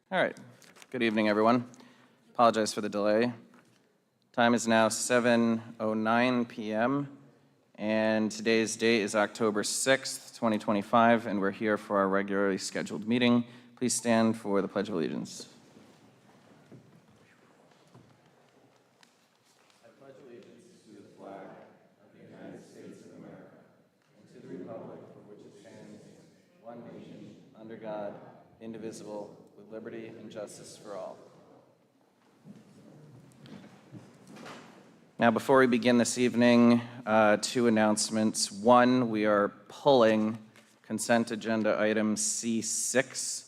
All right. Good evening, everyone. Apologize for the delay. Time is now 7:09 p.m., and today's date is October 6th, 2025, and we're here for our regularly scheduled meeting. Please stand for the Pledge of Allegiance. I pledge allegiance to the flag of the United States of America and to the republic for which it stands, one nation, under God, indivisible, with liberty and justice for all. Now, before we begin this evening, two announcements. One, we are pulling consent agenda item C6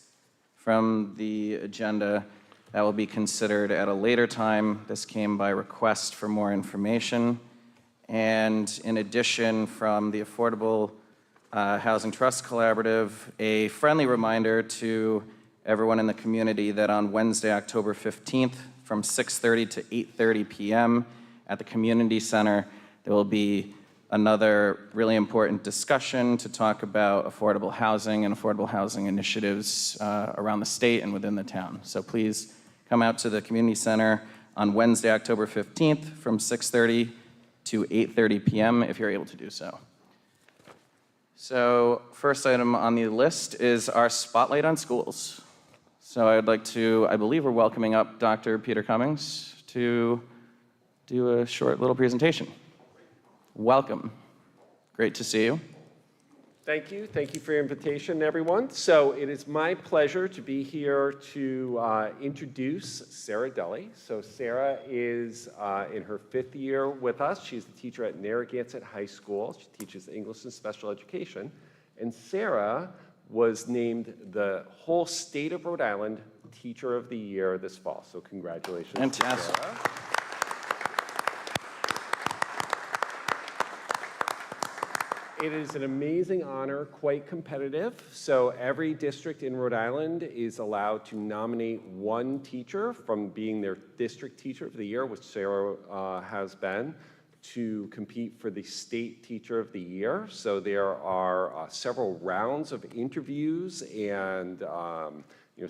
from the agenda. That will be considered at a later time. This came by request for more information. And in addition, from the Affordable Housing Trust Collaborative, a friendly reminder to everyone in the community that on Wednesday, October 15th, from 6:30 to 8:30 p.m., at the community center, there will be another really important discussion to talk about affordable housing and affordable housing initiatives around the state and within the town. So please come out to the community center on Wednesday, October 15th from 6:30 to 8:30 p.m. if you're able to do so. So first item on the list is our Spotlight on Schools. So I believe we're welcoming up Dr. Peter Cummings to do a short little presentation. Welcome. Great to see you. Thank you. Thank you for your invitation, everyone. So it is my pleasure to be here to introduce Sarah Deli. So Sarah is in her 5th year with us. She's the teacher at Narragansett High School. She teaches English and special education. And Sarah was named the whole state of Rhode Island Teacher of the Year this fall. So congratulations, Fantastic. Sarah. It is an amazing honor, quite competitive. So every district in Rhode Island is allowed to nominate one teacher from being their district teacher of the year, which Sarah has been, to compete for the state teacher of the year. So there are several rounds of interviews, and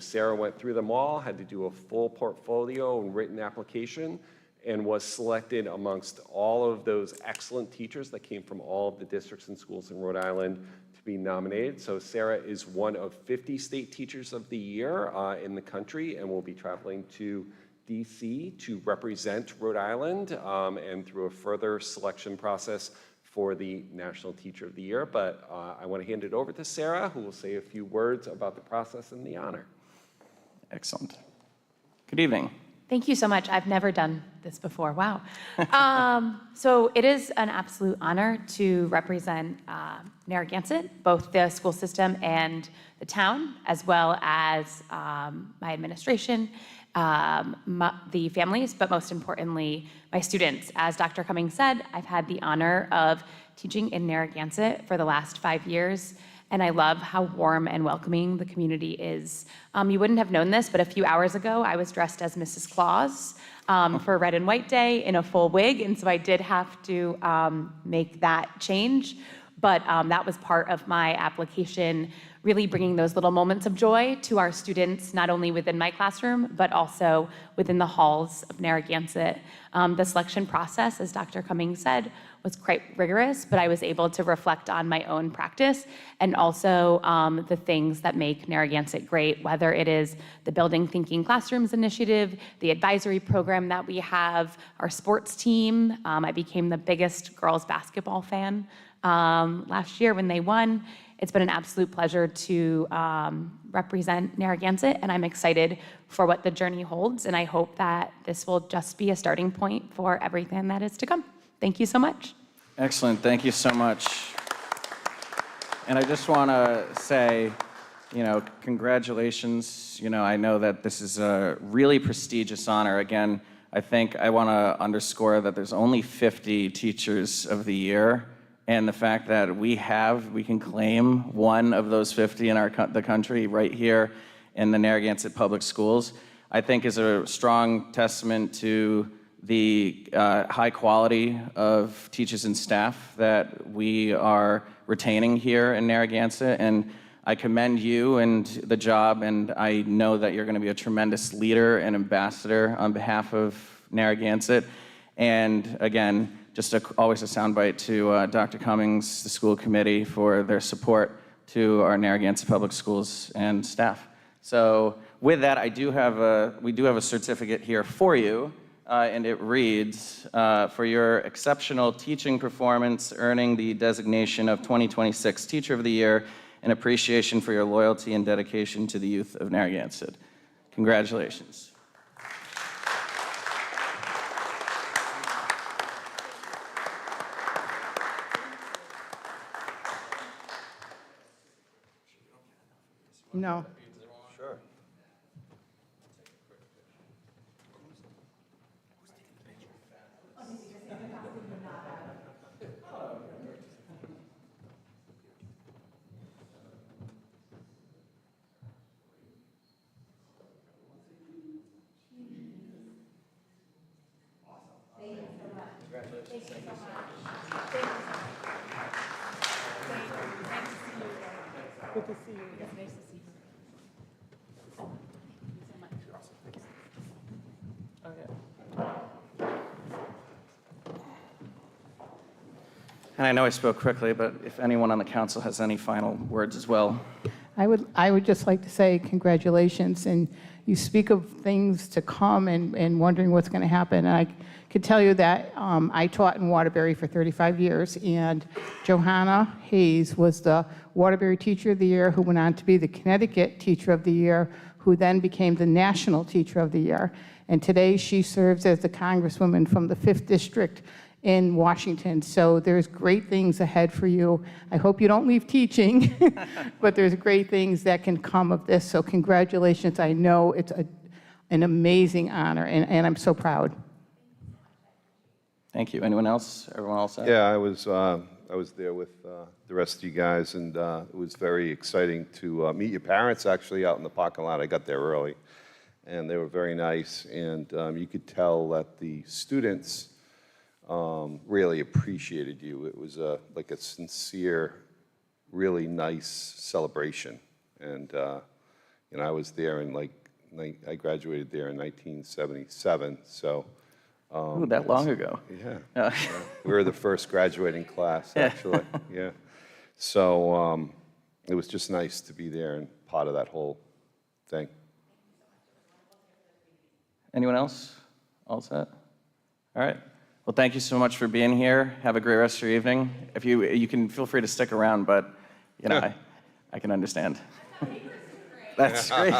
Sarah went through them all, had to do a full portfolio and written application, and was selected amongst all of those excellent teachers that came from all of the districts and schools in Rhode Island to be nominated. So Sarah is one of 50 state teachers of the year in the country, and will be traveling to DC to represent Rhode Island and through a further selection process for the National Teacher of the Year. But I want to hand it over to Sarah, who will say a few words about the process and the honor. Excellent. Good evening. Thank you so much. I've never done this before. Wow. So it is an absolute honor to represent Narragansett, both the school system and the town, as well as my administration, the families, but most importantly, my students. As Dr. Cummings said, I've had the honor of teaching in Narragansett for the last 5 years, and I love how warm and welcoming the community is. You wouldn't have known this, but a few hours ago, I was dressed as Mrs. Claus for Red and White Day in a full wig, and so I did have to make that change. But that was part of my application, really bringing those little moments of joy to our students, not only within my classroom, but also within the halls of Narragansett. The selection process, as Dr. Cummings said, was quite rigorous, but I was able to reflect on my own practice and also the things that make Narragansett great, whether it is the Building Thinking Classrooms initiative, the advisory program that we have, our sports team. I became the biggest girls basketball fan last year when they won. It's been an absolute pleasure to represent Narragansett, and I'm excited for what the journey holds, and I hope that this will just be a starting point for everything that is to come. Thank you so much. Excellent. Thank you so much. And I just want to say, congratulations. I know that this is a really prestigious honor. Again, I think I want to underscore that there's only 50 Teachers of the Year, and the fact that we can claim one of those 50 in the country right here in the Narragansett Public Schools, I think is a strong testament to the high quality of teachers and staff that we are retaining here in Narragansett. And I commend you and the job, and I know that you're going to be a tremendous leader and ambassador on behalf of Narragansett. And again, just always a soundbite to Dr. Cummings, the school committee, for their support to our Narragansett Public Schools and staff. So with that, we do have a certificate here for you, and it reads, for your exceptional teaching performance, earning the designation of 2026 Teacher of the Year, and appreciation for your loyalty and dedication to the youth of Narragansett. Congratulations. No. Sure. Good to see you. It's nice to see you. And I know I spoke quickly, but if anyone on the council has any final words as well. I would just like to say congratulations, and you speak of things to come and wondering what's going to happen. And I could tell you that I taught in Waterbury for 35 years, and Johanna Hayes was the Waterbury Teacher of the Year, who went on to be the Connecticut Teacher of the Year, who then became the National Teacher of the Year. And today she serves as the Congresswoman from the 5th District in Washington. So there's great things ahead for you. I hope you don't leave teaching, but there's great things that can come of this. So congratulations. I know it's an amazing honor, and I'm so proud. Thank you. Anyone else? Everyone else? Yeah, I was there with the rest of you guys, and it was very exciting to meet your parents actually out in the parking lot. I got there early, and they were very nice, and you could tell that the students really appreciated you. It was like a sincere, really nice celebration, and I was there in I graduated there in 1977, so. Ooh, that long ago. Yeah. We were the first graduating class, actually. Yeah. So it was just nice to be there and part of that whole thing. Anyone else? All set? All right. Well, thank you so much for being here. Have a great rest of your evening. If you can feel free to stick around, but I can understand. That's great.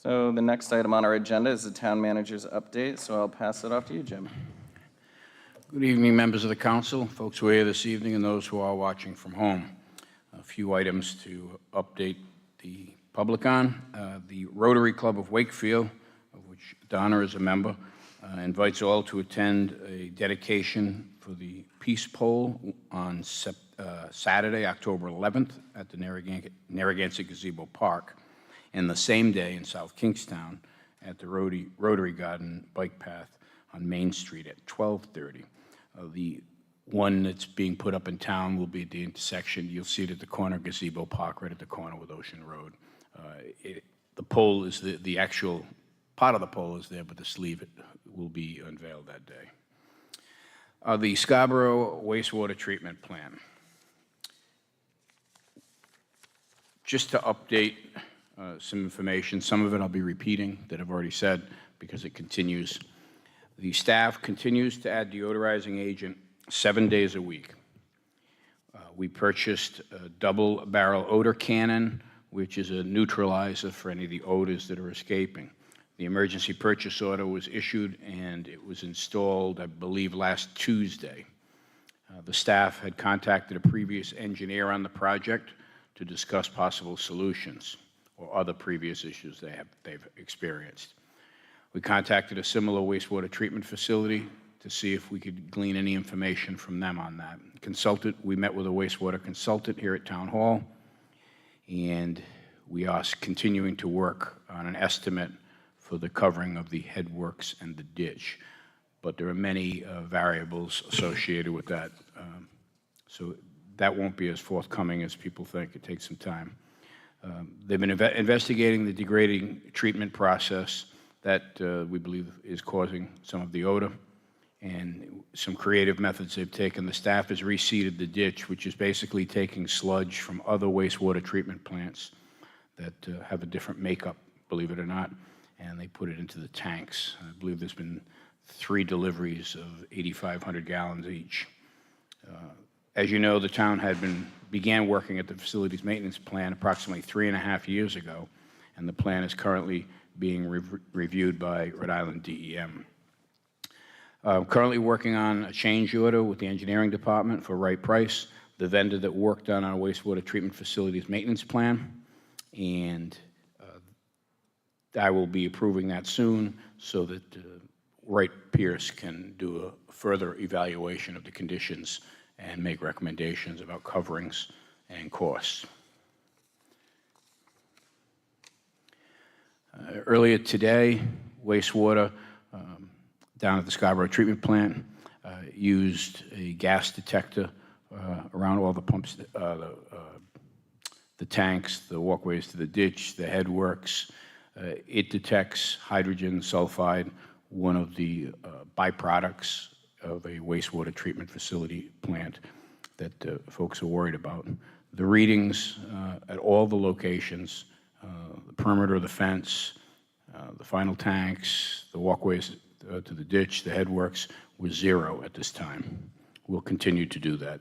So the next item on our agenda is the town manager's update, so I'll pass it off to you, Jim. Good evening, members of the council, folks who are here this evening, and those who are watching from home. A few items to update the public on. The Rotary Club of Wakefield, of which Donna is a member, invites all to attend a dedication for the Peace Pole on Saturday, October 11th at the Narragansett Gazebo Park, and the same day in South Kingstown at the Rotary Garden Bike Path on Main Street at 12:30. The one that's being put up in town will be at the intersection. You'll see it at the corner of Gazebo Park, right at the corner with Ocean Road. The pole is the actual part of the pole is there, but the sleeve will be unveiled that day. The Scarborough wastewater treatment plant. Just to update some information, some of it I'll be repeating that I've already said because it continues. The staff continues to add deodorizing agent 7 days a week. We purchased a double barrel odor cannon, which is a neutralizer for any of the odors that are escaping. The emergency purchase order was issued and it was installed, I believe, last Tuesday. The staff had contacted a previous engineer on the project to discuss possible solutions or other previous issues they've experienced. We contacted a similar wastewater treatment facility to see if we could glean any information from them on that. We met with a wastewater consultant here at Town Hall, and we are continuing to work on an estimate for the covering of the headworks and the ditch. but there are many variables associated with that. So that won't be as forthcoming as people think. It takes some time. They've been investigating the degrading treatment process that we believe is causing some of the odor, and some creative methods they've taken. The staff has reseeded the ditch, which is basically taking sludge from other wastewater treatment plants that have a different makeup, believe it or not, and they put it into the tanks. I believe there's been 3 deliveries of 8,500 gallons each. As you know, the town began working at the facilities maintenance plan approximately 3.5 years ago, and the plan is currently being reviewed by Rhode Island DEM. Currently working on a change order with the engineering department for Right Price, the vendor that worked on our wastewater treatment facilities maintenance plan, and I will be approving that soon so that Wright Pierce can do a further evaluation of the conditions and make recommendations about coverings and costs. Earlier today, wastewater down at the Scarborough treatment plant used a gas detector around all the pumps, the tanks, the walkways to the ditch, the headworks. It detects hydrogen sulfide, one of the byproducts of a wastewater treatment facility plant that folks are worried about. The readings at all the locations, the perimeter of the fence, the final tanks, the walkways to the ditch, the headworks, was 0 at this time. We'll continue to do that.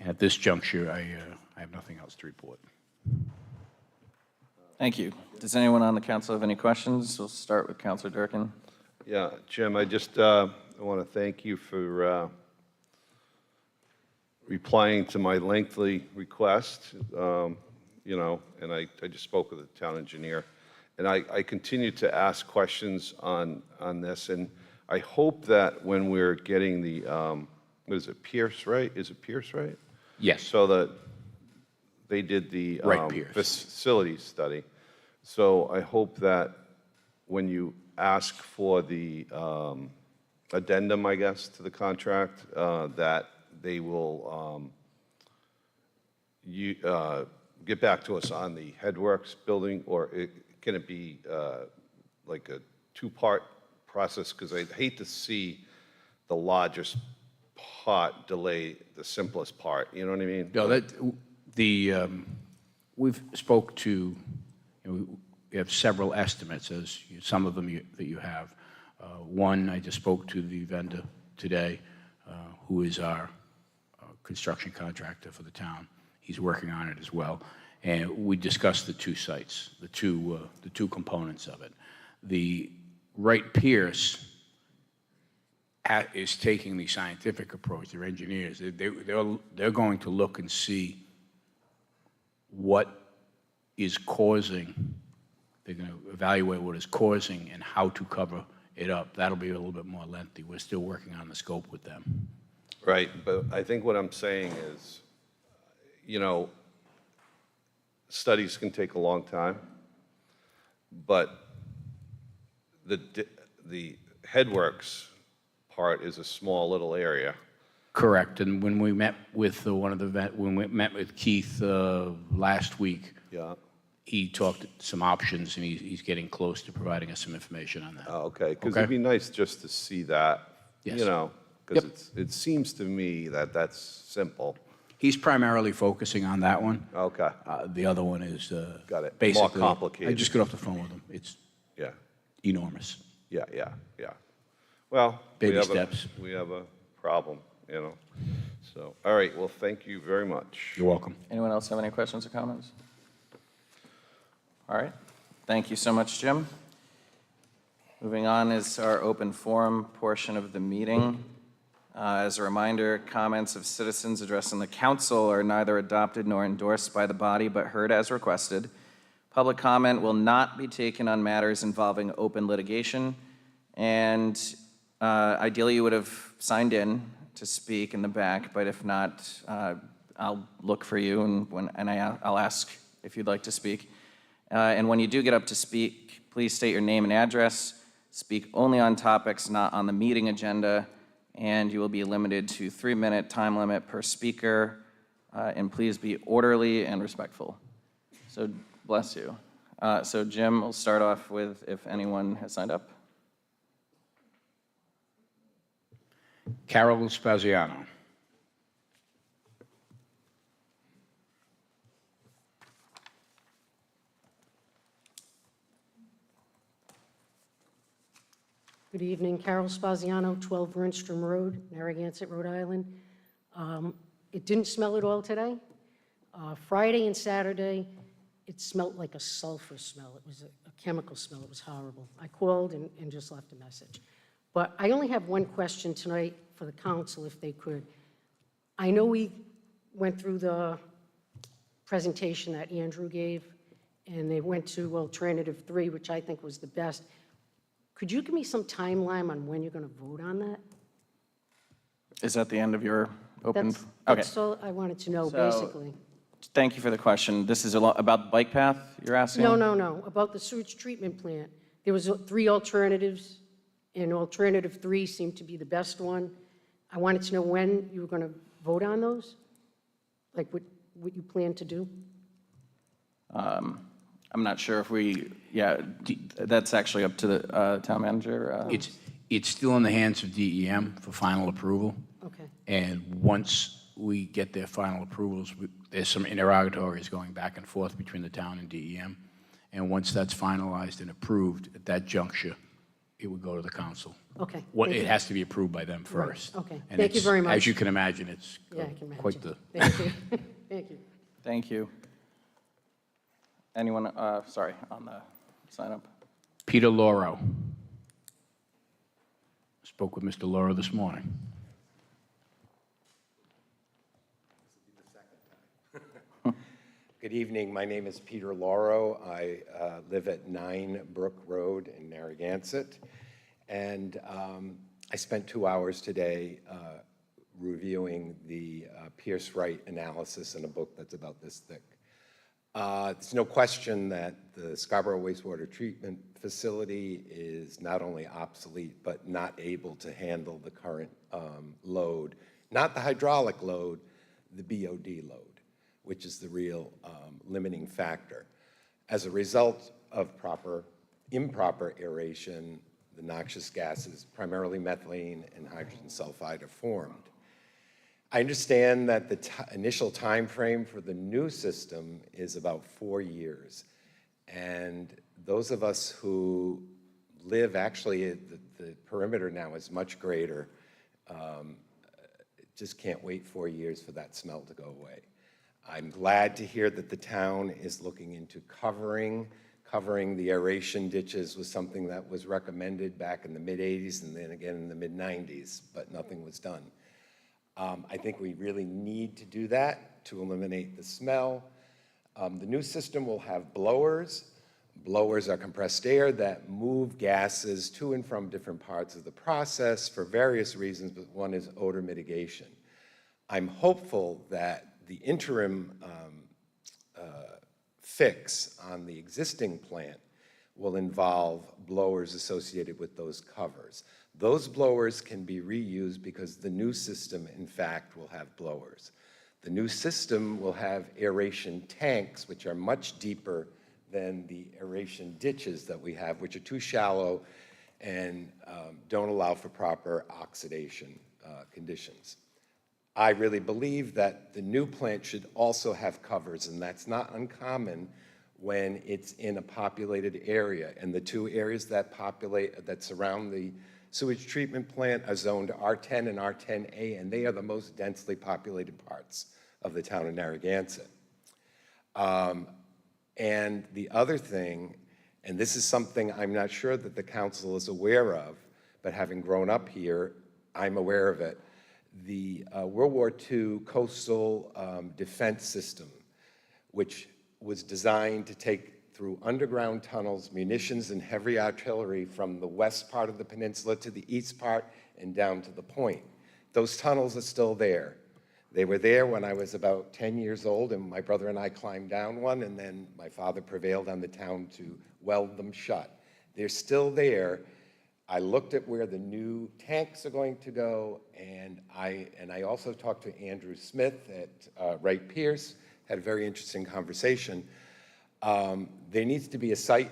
At this juncture, I have nothing else to report. Thank you. Does anyone on the council have any questions? We'll start with Councilor Durkin. Yeah, Jim, I just I want to thank you for replying to my lengthy request, you know, and I just spoke with the town engineer, and I continue to ask questions on this, and I hope that when we're getting the, what is it, Pierce, right? Is it Pierce, right? Yes. So that they did the Right, Pierce. facility study. So I hope that when you ask for the addendum, I guess, to the contract, that they will get back to us on the headworks building, or can it be like a 2-part process? Because I hate to see the largest part delay the simplest part, you know what I mean? No, we've spoke to, we have several estimates, as some of them that you have. One, I just spoke to the vendor today, who is our construction contractor for the town. He's working on it as well. And we discussed the 2 sites, the two components of it. The Wright Pierce is taking the scientific approach. They're engineers. They're going to look and see what is causing. They're going to evaluate what is causing and how to cover it up. That'll be a little bit more lengthy. We're still working on the scope with them. Right, but I think what I'm saying is, you know, studies can take a long time, but the headworks part is a small little area. Correct. And when we met with when we met with Keith last week, Yeah. he talked some options, and he's getting close to providing us some information on that. Oh, okay, because Okay. it'd be nice just to see that, Yes. you know, because it seems to me that that's simple. He's primarily focusing on that one. Okay, The other one is Got it. More basically complicated. I just got off the phone with him. It's yeah, enormous. yeah. Well, Baby steps. We have a problem, you know, so, all right, well, thank you very much. You're welcome. Anyone else have any questions or comments? All right. Thank you so much, Jim. Moving on is our open forum portion of the meeting. As a reminder, comments of citizens addressing the council are neither adopted nor endorsed by the body, but heard as requested. Public comment will not be taken on matters involving open litigation, and ideally you would have signed in to speak in the back, but if not, I'll look for you and I'll ask if you'd like to speak. And when you do get up to speak, please state your name and address. speak only on topics not on the meeting agenda, and you will be limited to 3-minute time limit per speaker, and please be orderly and respectful. So bless you. So Jim, we'll start off with if anyone has signed up. Carol Spaziano. Good evening, Carol Spaziano, 12 Burnstrom Road, Narragansett, Rhode Island. It didn't smell at all today. Friday and Saturday, it smelled like a sulfur smell. It was a chemical smell. It was horrible. I called and just left a message. But I only have one question tonight for the council, if they could. I know we went through the presentation that Andrew gave, and they went to alternative 3, which I think was the best. Could you give me some timeline on when you're going to vote on that? Is that the end of your open? That's, Okay. that's all I wanted to know, So- basically. Thank you for the question. This is about the bike path you're asking? No, about the sewage treatment plant. There was 3 alternatives, and alternative 3 seemed to be the best one. I wanted to know when you were going to vote on those, like what you plan to do. I'm not sure if that's actually up to the town manager. It's still in the hands of DEM for final approval. Okay, And once we get their final approvals, there's some interrogatories going back and forth between the town and DEM. And once that's finalized and approved, at that juncture, it would go to the council. okay. What, thank it you. has to be approved by them first. okay. And Thank you it's- very much. As you can imagine, it's Yeah, I can quite imagine. the, Thank you. Thank you. Thank you. Anyone, sorry, on the sign up? Peter Lauro. Spoke with Mr. Lauro this morning. Good evening. My name is Peter Lauro. I live at 9 Brook Road in Narragansett. And I spent 2 hours today reviewing the Pierce Wright analysis in a book that's about this thick. There's no question that the Scarborough Wastewater Treatment Facility is not only obsolete, but not able to handle the current load, not the hydraulic load, the BOD load, which is the real limiting factor. As a result of improper aeration, the noxious gases, primarily methane and hydrogen sulfide, are formed. I understand that the initial time frame for the new system is about 4 years. And those of us who live, actually, the perimeter now is much greater, just can't wait 4 years for that smell to go away. I'm glad to hear that the town is looking into covering the aeration ditches was something that was recommended back in the mid-'80s and then again in the mid-'90s, but nothing was done. I think we really need to do that to eliminate the smell. The new system will have blowers. Blowers are compressed air that move gases to and from different parts of the process for various reasons, but one is odor mitigation. I'm hopeful that the interim fix on the existing plant will involve blowers associated with those covers. Those blowers can be reused because the new system, in fact, will have blowers. The new system will have aeration tanks, which are much deeper than the aeration ditches that we have, which are too shallow and don't allow for proper oxidation conditions. I really believe that the new plant should also have covers, and that's not uncommon when it's in a populated area. And the 2 areas that surround the sewage treatment plant are zoned R10 and R10A, and they are the most densely populated parts of the town of Narragansett. And the other thing, and this is something I'm not sure that the council is aware of, but having grown up here, I'm aware of it. The World War II coastal defense system, which was designed to take through underground tunnels munitions and heavy artillery from the west part of the peninsula to the east part and down to the point. Those tunnels are still there. They were there when I was about 10 years old, and my brother and I climbed down one, and then my father prevailed on the town to weld them shut. They're still there. I looked at where the new tanks are going to go, and I also talked to Andrew Smith at Wright Pierce, had a very interesting conversation. There needs to be a site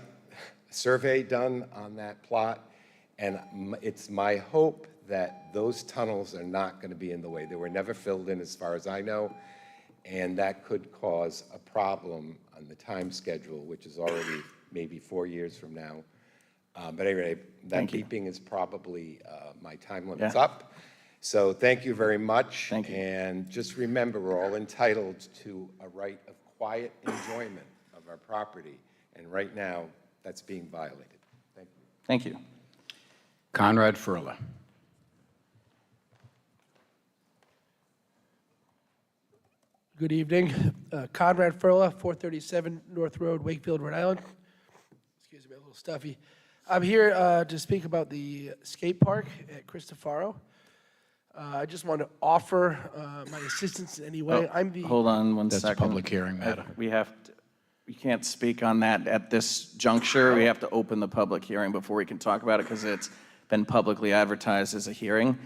survey done on that plot, and it's my hope that those tunnels are not going to be in the way. They were never filled in as far as I know, and that could cause a problem on the time schedule, which is already maybe 4 years from now. But anyway, that beeping is probably my time limit's up. So thank you very much. Thank you. And just remember, we're all entitled to a right of quiet enjoyment of our property. And right now, that's being violated. Thank you. Thank you. Conrad Furla. Good evening. Conrad Furla, 437 North Road, Wakefield, Rhode Island. Excuse me, a little stuffy. I'm here to speak about the skate park at Cristofaro. I just want to offer my assistance in any way. Hold on one That's a second. public hearing matter. We can't speak on that at this juncture. We have to open the public hearing before we can talk about it because it's been publicly advertised as a hearing.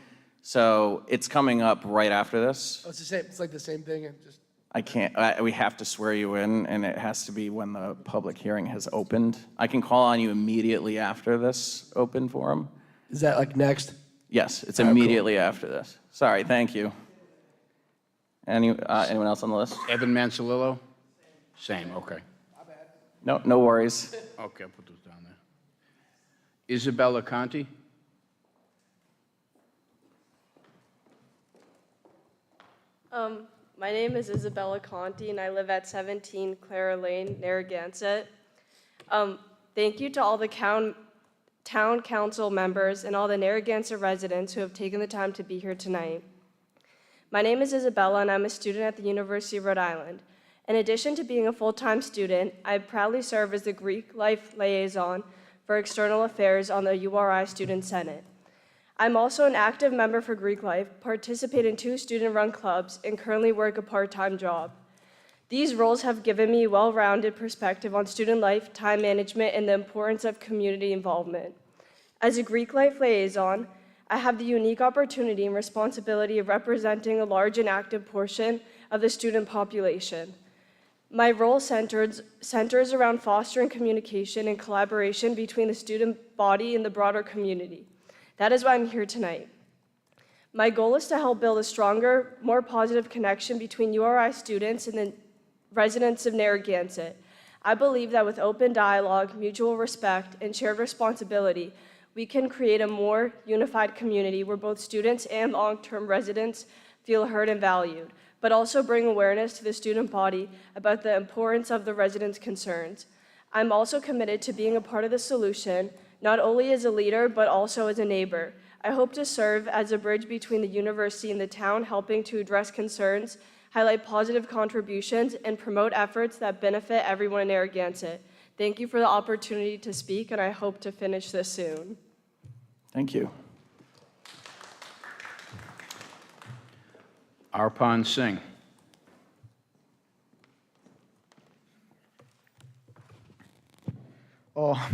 So it's coming up right after this. Oh, it's the same. It's like the same thing. And just I can't, we have to swear you in, and it has to be when the public hearing has opened. I can call on you immediately after this open forum. is that like next? Yes, it's immediately after this. Sorry, thank you. Anyone else on the list? Evan Manzolillo? Same, okay. No, no worries. Okay, I'll put those down there. Isabella Conti? My name is Isabella Conti, and I live at 17 Clara Lane, Narragansett. Thank you to all the town council members and all the Narragansett residents who have taken the time to be here tonight. My name is Isabella, and I'm a student at the University of Rhode Island. In addition to being a full-time student, I proudly serve as the Greek Life Liaison for External Affairs on the URI Student Senate. I'm also an active member for Greek Life, participate in 2 student-run clubs, and currently work a part-time job. These roles have given me a well-rounded perspective on student life, time management, and the importance of community involvement. As a Greek Life Liaison, I have the unique opportunity and responsibility of representing a large and active portion of the student population. My role centers around fostering communication and collaboration between the student body and the broader community. That is why I'm here tonight. My goal is to help build a stronger, more positive connection between URI students and the residents of Narragansett. I believe that with open dialogue, mutual respect, and shared responsibility, we can create a more unified community where both students and long-term residents feel heard and valued, but also bring awareness to the student body about the importance of the residents' concerns. I'm also committed to being a part of the solution, not only as a leader, but also as a neighbor. I hope to serve as a bridge between the university and the town, helping to address concerns, highlight positive contributions, and promote efforts that benefit everyone in Narragansett. Thank you for the opportunity to speak, and I hope to finish this soon. Thank you. Arpan Singh.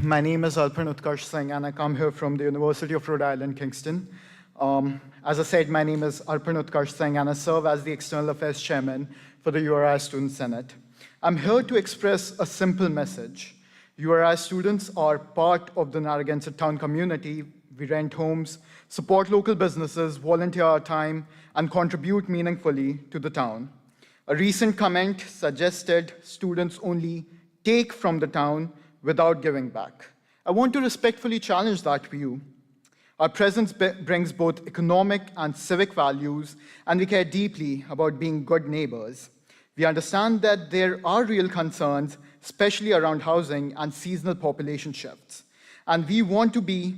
My name is Arpan Utkarsh Singh, and I come here from the University of Rhode Island, Kingston. As I said, my name is Arpan Utkarsh Singh, and I serve as the External Affairs Chairman for the URI Student Senate. I'm here to express a simple message. URI students are part of the Narragansett town community. We rent homes, support local businesses, volunteer our time, and contribute meaningfully to the town. A recent comment suggested students only take from the town without giving back. I want to respectfully challenge that view. Our presence brings both economic and civic values, and we care deeply about being good neighbors. We understand that there are real concerns, especially around housing and seasonal population shifts, and we want to be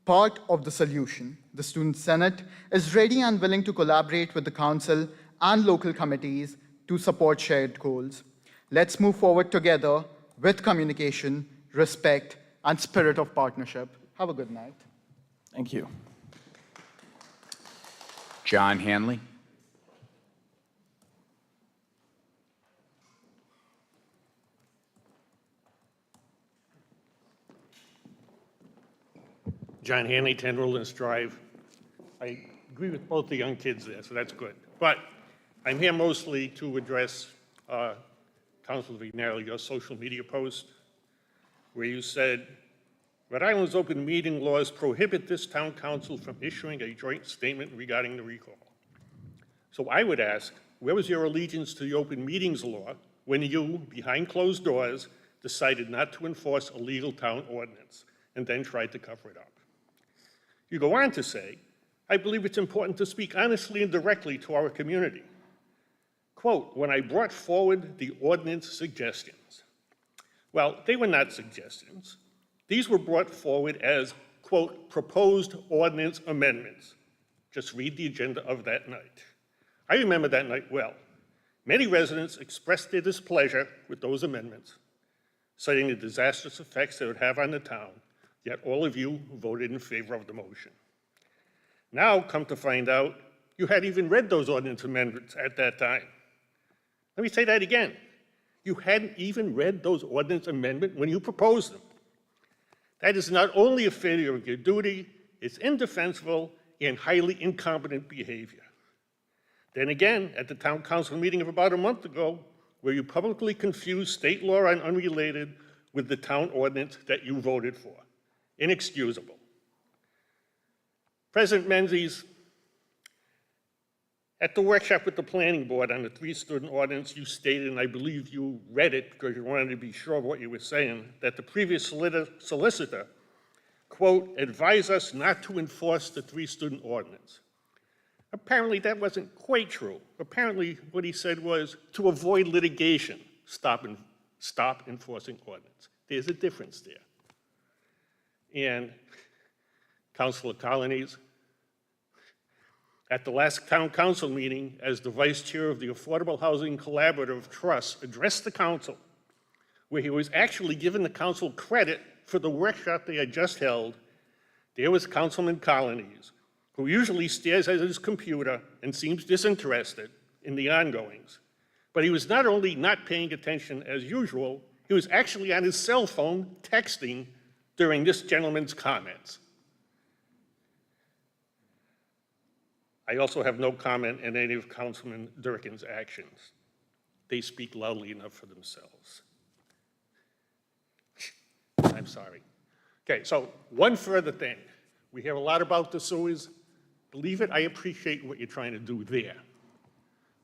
part of the solution. The Student Senate is ready and willing to collaborate with the Council and local committees to support shared goals. Let's move forward together with communication, respect, and spirit of partnership. Have a good night. Thank you. John Hanley. John Hanley, 10 Rollins Drive. I agree with both the young kids there, so that's good. But I'm here mostly to address, Councilor Vignelli, your social media post, where you said, Rhode Island's open meeting laws prohibit this town council from issuing a joint statement regarding the recall. So I would ask, where was your allegiance to the open meetings law when you, behind closed doors, decided not to enforce a legal town ordinance and then tried to cover it up? You go on to say, I believe it's important to speak honestly and directly to our community. Quote, when I brought forward the ordinance suggestions. Well, they were not suggestions. These were brought forward as, quote, proposed ordinance amendments. Just read the agenda of that night. I remember that night well. Many residents expressed their displeasure with those amendments, citing the disastrous effects they would have on the town, yet all of you voted in favor of the motion. Now, come to find out, you hadn't even read those ordinance amendments at that time. Let me say that again. You hadn't even read those ordinance amendments when you proposed them. That is not only a failure of your duty, it's indefensible and highly incompetent behavior. Then again, at the town council meeting of about a month ago, where you publicly confused state law on unrelated with the town ordinance that you voted for. Inexcusable. President Menzies, at the workshop with the planning board on the three-student ordinance, you stated, and I believe you read it because you wanted to be sure of what you were saying, that the previous solicitor, quote, advised us not to enforce the three-student ordinance. Apparently that wasn't quite true. Apparently what he said was to avoid litigation, stop enforcing ordinance. There's a difference there. And Councilor Colonies, at the last town council meeting, as the vice chair of the Affordable Housing Collaborative Trust addressed the council, where he was actually giving the council credit for the workshop they had just held, there was Councilman Colonies, who usually stares at his computer and seems disinterested in the ongoings. But he was not only not paying attention as usual, he was actually on his cell phone texting during this gentleman's comments. I also have no comment on any of Councilman Durkin's actions. They speak loudly enough for themselves. I'm sorry. Okay, so one further thing. We hear a lot about the sewers. Believe it, I appreciate what you're trying to do there.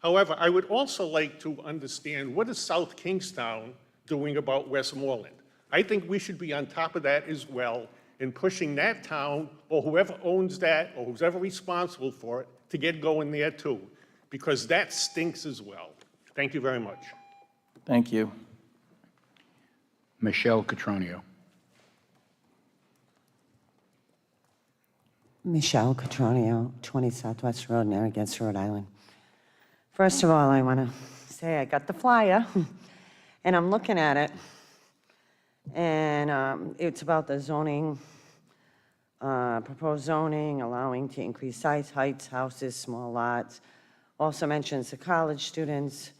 However, I would also like to understand what is South Kingstown doing about Westmoreland? I think we should be on top of that as well in pushing that town or whoever owns that or who's ever responsible for it to get going there too, because that stinks as well. Thank you very much. Thank you. Michelle Catronio. Michelle Catronio, 20 Southwest Road, Narragansett, Rhode Island. First of all, I want to say I got the flyer, and I'm looking at it, and it's about the zoning, proposed zoning, allowing to increase size, heights, houses, small lots. Also mentions the college students.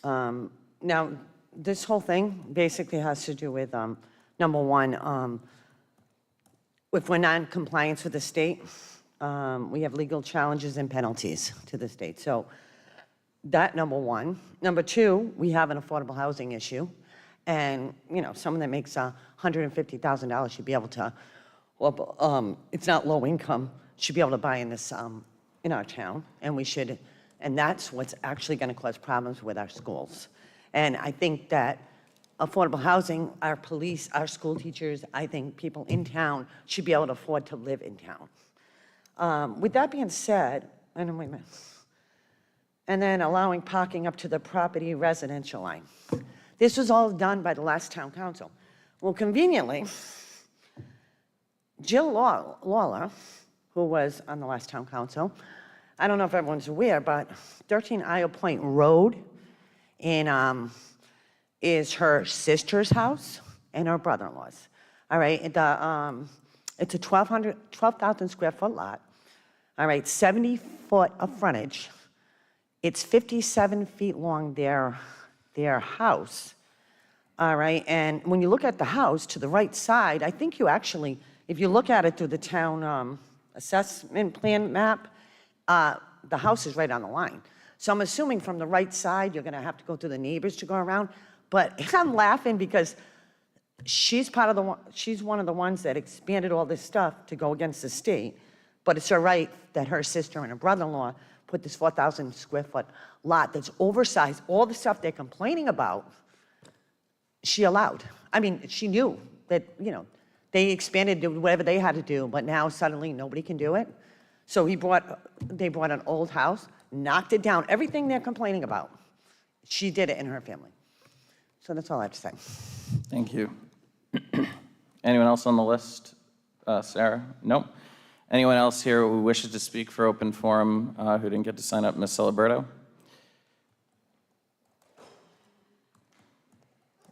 Now, this whole thing basically has to do with, number one, if we're not in compliance with the state, we have legal challenges and penalties to the state. So that, number one. Number two, we have an affordable housing issue. And, you know, someone that makes $150,000 should be able to, well, it's not low income, should be able to buy in this, in our town. And we should, and that's what's actually going to cause problems with our schools. And I think that affordable housing, our police, our school teachers, I think people in town should be able to afford to live in town. With that being said, wait a minute. And then allowing parking up to the property residential line. This was all done by the last town council. Well, conveniently, Jill Lawler, who was on the last town council, I don't know if everyone's aware, but 13 Isle Point Road is her sister's house and her brother-in-law's. All right, it's a 12,000 square foot lot. All right, 70 foot of frontage. It's 57 feet long, their house. All right, and when you look at the house to the right side, I think you actually If you look at it through the town assessment plan map, the house is right on the line. So I'm assuming from the right side, you're going to have to go through the neighbors to go around. But I'm laughing because she's one of the ones that expanded all this stuff to go against the state. But it's her right that her sister and her brother-in-law put this 4,000 square foot lot that's oversized. All the stuff they're complaining about, she allowed. I mean, she knew that, you know, they expanded, did whatever they had to do, but now suddenly nobody can do it. So they brought an old house, knocked it down, everything they're complaining about. She did it in her family. So that's all I have to say. Thank you. Anyone else on the list? Sarah? Nope. Anyone else here who wishes to speak for open forum who didn't get to sign up? Ms. Ciliberto?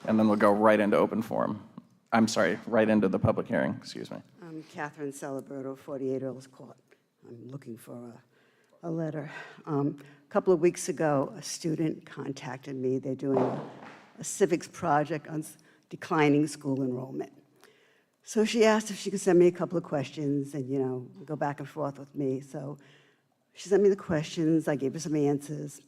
And then we'll go right into open forum. I'm sorry, right into the public hearing, excuse me. I'm Catherine Ciliberto, 48 Earls Court. I'm looking for a letter. A couple of weeks ago, a student contacted me. They're doing a civics project on declining school enrollment. So she asked if she could send me a couple of questions and, you know, go back and forth with me. So she sent me the questions, I gave her some answers,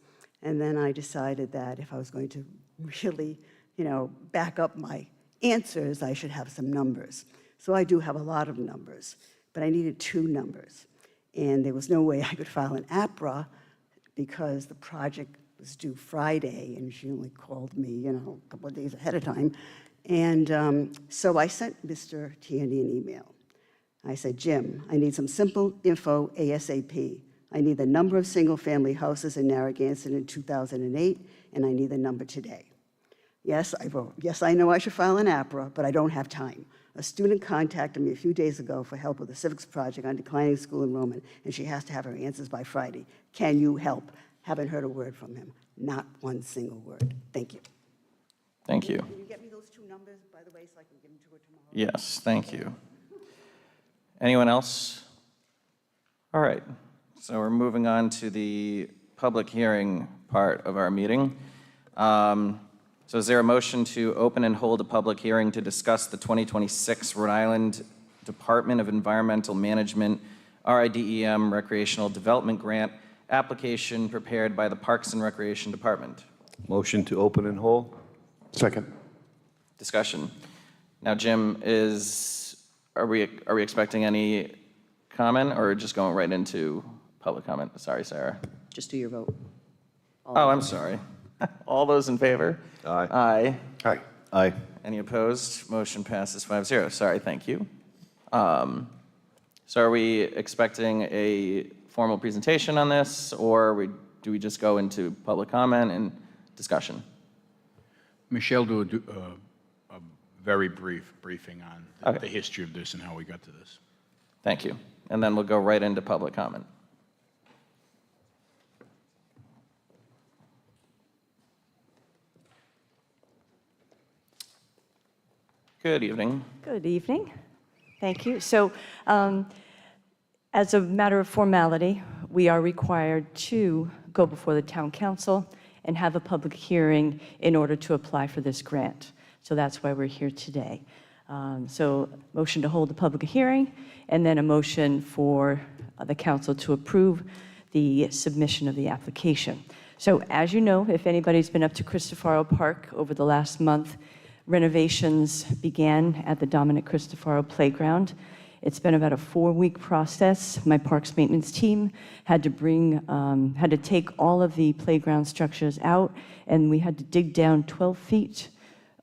and then I decided that if I was going to really, you know, back up my answers, I should have some numbers. So I do have a lot of numbers, but I needed 2 numbers. And there was no way I could file an APRA because the project was due Friday, and she only called me, you know, a couple of days ahead of time. And so I sent Mr. Tierney an email. I said, Jim, I need some simple info ASAP. I need the number of single-family houses in Narragansett in 2008, and I need the number today. Yes, I wrote, yes, I know I should file an APRA, but I don't have time. A student contacted me a few days ago for help with a civics project on declining school enrollment, and she has to have her answers by Friday. Can you help? Haven't heard a word from him. Not one single word. Thank you. Thank you. Can you get me those 2 numbers, by the way, so I can give them to her tomorrow? Yes, thank you. Anyone else? All right, so we're moving on to the public hearing part of our meeting. So is there a motion to open and hold a public hearing to discuss the 2026 Rhode Island Department of Environmental Management RIDEM Recreational Development Grant application prepared by the Parks and Recreation Department? Motion to open and hold? Second. Discussion. Now, Jim, are we expecting any comment or just going right into public comment? Sorry, Sarah. Just do your vote. Oh, I'm sorry. All those in favor? Aye. Aye. Aye. Aye. Any opposed? Motion passes 5-0. Sorry, thank you. So are we expecting a formal presentation on this, or do we just go into public comment and discussion? Michelle, do a very brief briefing on Okay. the history of this and how we got to this. Thank you. And then we'll go right into public comment. Good evening. Good evening. Thank you. So, as a matter of formality, we are required to go before the town council and have a public hearing in order to apply for this grant. So that's why we're here today. So, motion to hold a public hearing, and then a motion for the council to approve the submission of the application. So, as you know, if anybody's been up to Cristofaro Park over the last month, renovations began at the Dominic Cristofaro Playground. It's been about a 4-week process. My parks maintenance team had to take all of the playground structures out, and we had to dig down 12 feet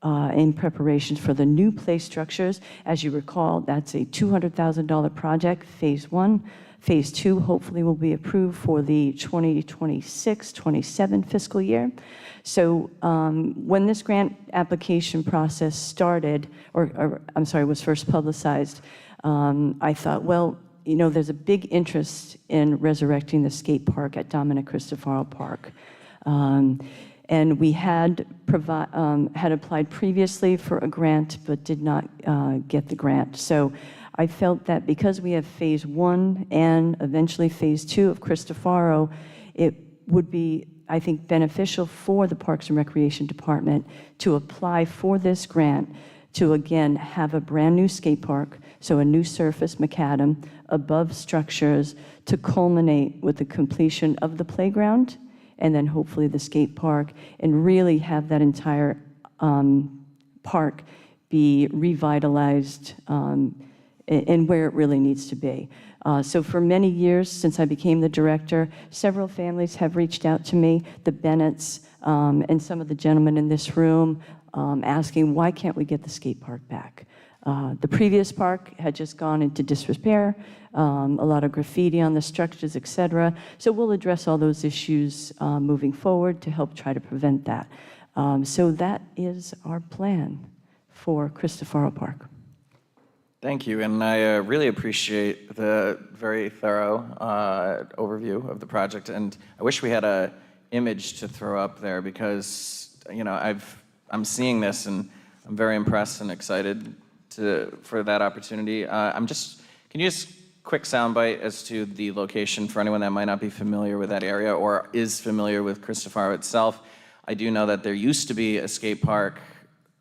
in preparation for the new play structures. As you recall, that's a $200,000 project, phase 1. Phase 2 hopefully will be approved for the 2026-27 fiscal year. So when this grant application process started, was first publicized, I thought, well, you know, there's a big interest in resurrecting the skate park at Dominic Cristofaro Park. And we had applied previously for a grant, but did not get the grant. So I felt that because we have phase 1 and eventually phase 2 of Cristofaro, it would be, I think, beneficial for the Parks and Recreation Department to apply for this grant to, again, have a brand-new skate park, so a new surface macadam above structures to culminate with the completion of the playground and then hopefully the skate park, and really have that entire park be revitalized and where it really needs to be. So for many years, since I became the director, several families have reached out to me, the Bennetts and some of the gentlemen in this room, asking, why can't we get the skate park back? The previous park had just gone into disrepair, a lot of graffiti on the structures, et cetera. So we'll address all those issues moving forward to help try to prevent that. So that is our plan for Cristofaro Park. Thank you, and I really appreciate the very thorough overview of the project, and I wish we had a image to throw up there because, you know, I'm seeing this and I'm very impressed and excited for that opportunity. Can you just quick soundbite as to the location for anyone that might not be familiar with that area or is familiar with Cristofaro itself? I do know that there used to be a skate park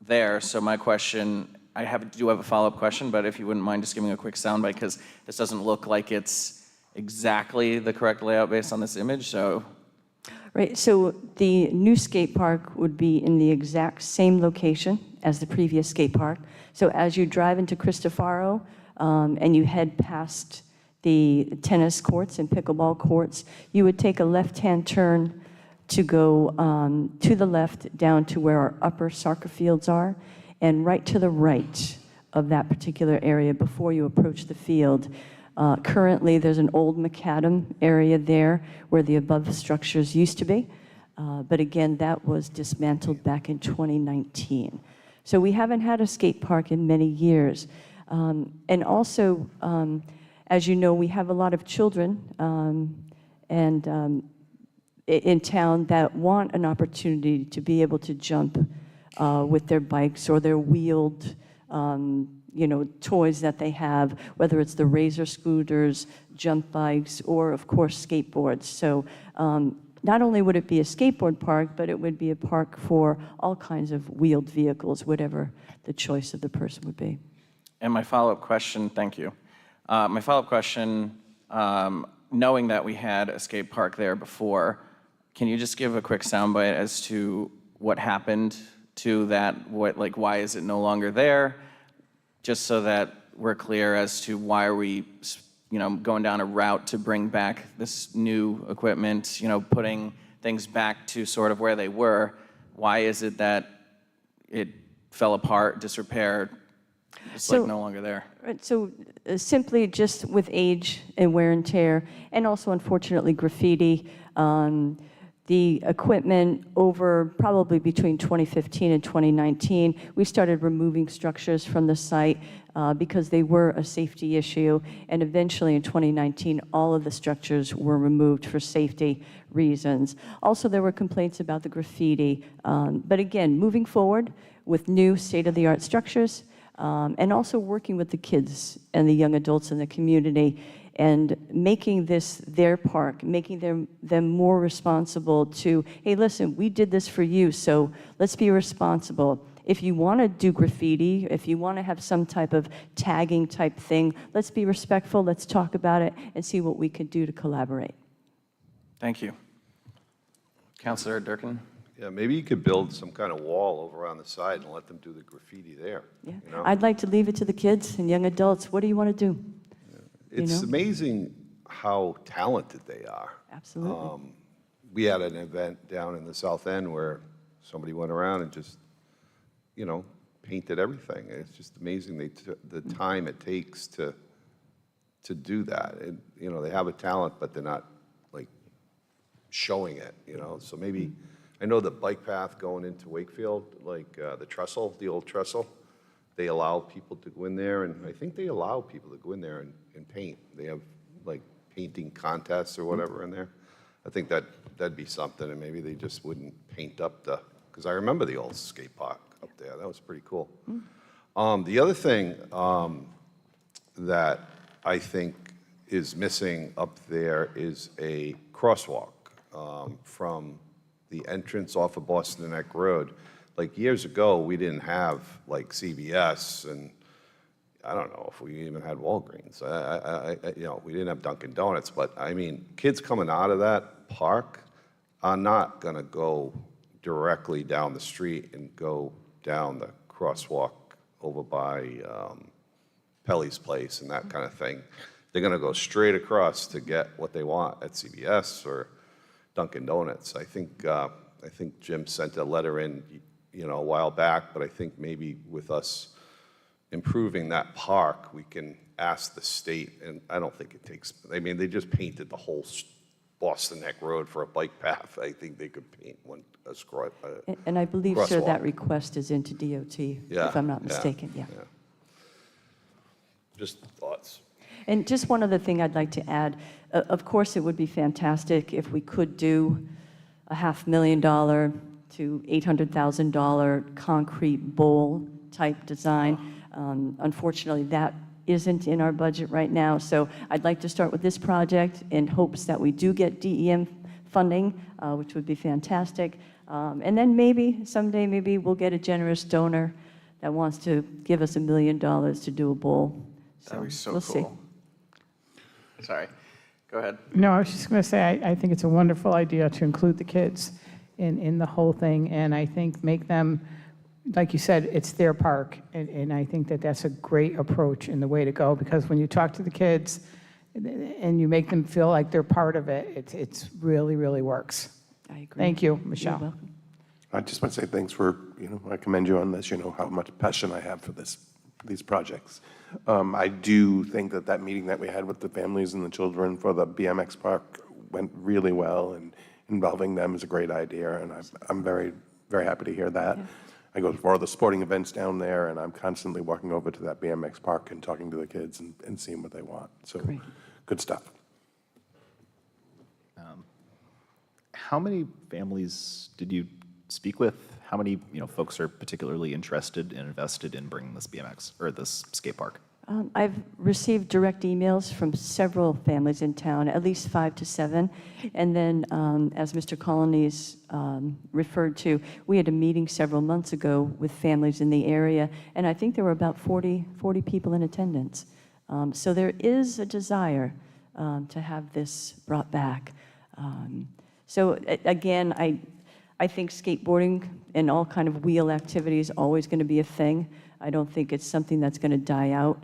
there, so my question, I do have a follow-up question, but if you wouldn't mind just giving a quick soundbite, because this doesn't look like it's exactly the correct layout based on this image, so. Right, so the new skate park would be in the exact same location as the previous skate park. So as you drive into Cristofaro and you head past the tennis courts and pickleball courts, you would take a left-hand turn to go to the left down to where our upper soccer fields are, and right to the right of that particular area before you approach the field. Currently, there's an old macadam area there where the above structures used to be. But again, that was dismantled back in 2019. So we haven't had a skate park in many years. And also, as you know, we have a lot of children in town that want an opportunity to be able to jump with their bikes or their wheeled toys that they have, whether it's the Razor scooters, jump bikes, or of course skateboards. So not only would it be a skateboard park, but it would be a park for all kinds of wheeled vehicles, whatever the choice of the person would be. And my follow-up question, thank you. My follow-up question, knowing that we had a skate park there before, can you just give a quick soundbite as to what happened to that? Why is it no longer there? Just so that we're clear as to why are we, going down a route to bring back this new equipment, putting things back to sort of where they were. Why is it that it fell apart, disrepair, no longer there? Right, so simply just with age and wear and tear, and also unfortunately graffiti. The equipment over probably between 2015 and 2019, we started removing structures from the site because they were a safety issue. And eventually in 2019, all of the structures were removed for safety reasons. Also, there were complaints about the graffiti. But again, moving forward with new state-of-the-art structures and also working with the kids and the young adults in the community and making this their park, making them more responsible to, hey, listen, we did this for you, so let's be responsible. If you want to do graffiti, if you want to have some type of tagging type thing, let's be respectful, let's talk about it, and see what we can do to collaborate. Thank you. Councilor Durkin? Yeah, maybe you could build some kind of wall over on the side and let them do the graffiti there. Yeah. I'd like to leave it to the kids and young adults. What do you want to do? It's amazing how talented they are. Absolutely. We had an event down in the South End where somebody went around and just, painted everything. It's just amazing the time it takes to do that. And, they have a talent, but they're not, showing it, So maybe, I know the bike path going into Wakefield, the trestle, the old trestle, they allow people to go in there, and I think they allow people to go in there and paint. They have painting contests or whatever in there. I think that'd be something, and maybe they just wouldn't paint up because I remember the old skate park up there. That was pretty cool. The other thing that I think is missing up there is a crosswalk from the entrance off of Boston Neck Road. like years ago, we didn't have like CVS, and I don't know if we even had Walgreens. You know, we didn't have Dunkin' Donuts, but I mean, kids coming out of that park are not gonna go directly down the street and go down the crosswalk over by Pelly's Place and that kind of thing. They're gonna go straight across to get what they want at CVS or Dunkin' Donuts. I think Jim sent a letter in, you know, a while back, but I think maybe with us improving that park, we can ask the state, and I don't think it takes, I mean, they just painted the whole Boston Neck Road for a bike path. I think they could paint one, And I believe, sir, that crosswalk. request is into DOT, Yeah, if I'm not yeah, mistaken, yeah. Just thoughts. And just one other thing I'd like to add. Of course, it would be fantastic if we could do a $500,000 to $800,000 concrete bowl type design. Unfortunately, that isn't in our budget right now. So I'd like to start with this project in hopes that we do get DEM funding, which would be fantastic. And then maybe, someday, maybe we'll get a generous donor that wants to give us $1 million to do a bowl. That'd be so we'll cool. see. Sorry, go ahead. No, I was just going to say, I think it's a wonderful idea to include the kids in the whole thing, and I think make them, like you said, it's their park, and I think that that's a great approach and the way to go, because when you talk to the kids and you make them feel like they're part of it, it's really, really works. I agree. Thank you, You're Michelle. welcome. I just want to say thanks for, I commend you on this, how much passion I have for these projects. I do think that meeting that we had with the families and the children for the BMX park went really well, and involving them is a great idea, and I'm very, very happy to hear that. Yeah. I go to all the sporting events down there, and I'm constantly walking over to that BMX park and talking to the kids and seeing what they want. So, Great. Good stuff. How many families did you speak with? How many folks are particularly interested and invested in bringing this BMX or this skate park? I've received direct emails from several families in town, at least 5 to 7. And then, as Mr. Colonies referred to, we had a meeting several months ago with families in the area, and I think there were about 40 people in attendance. So there is a desire to have this brought back. So again, I think skateboarding and all kind of wheel activity is always going to be a thing. I don't think it's something that's going to die out.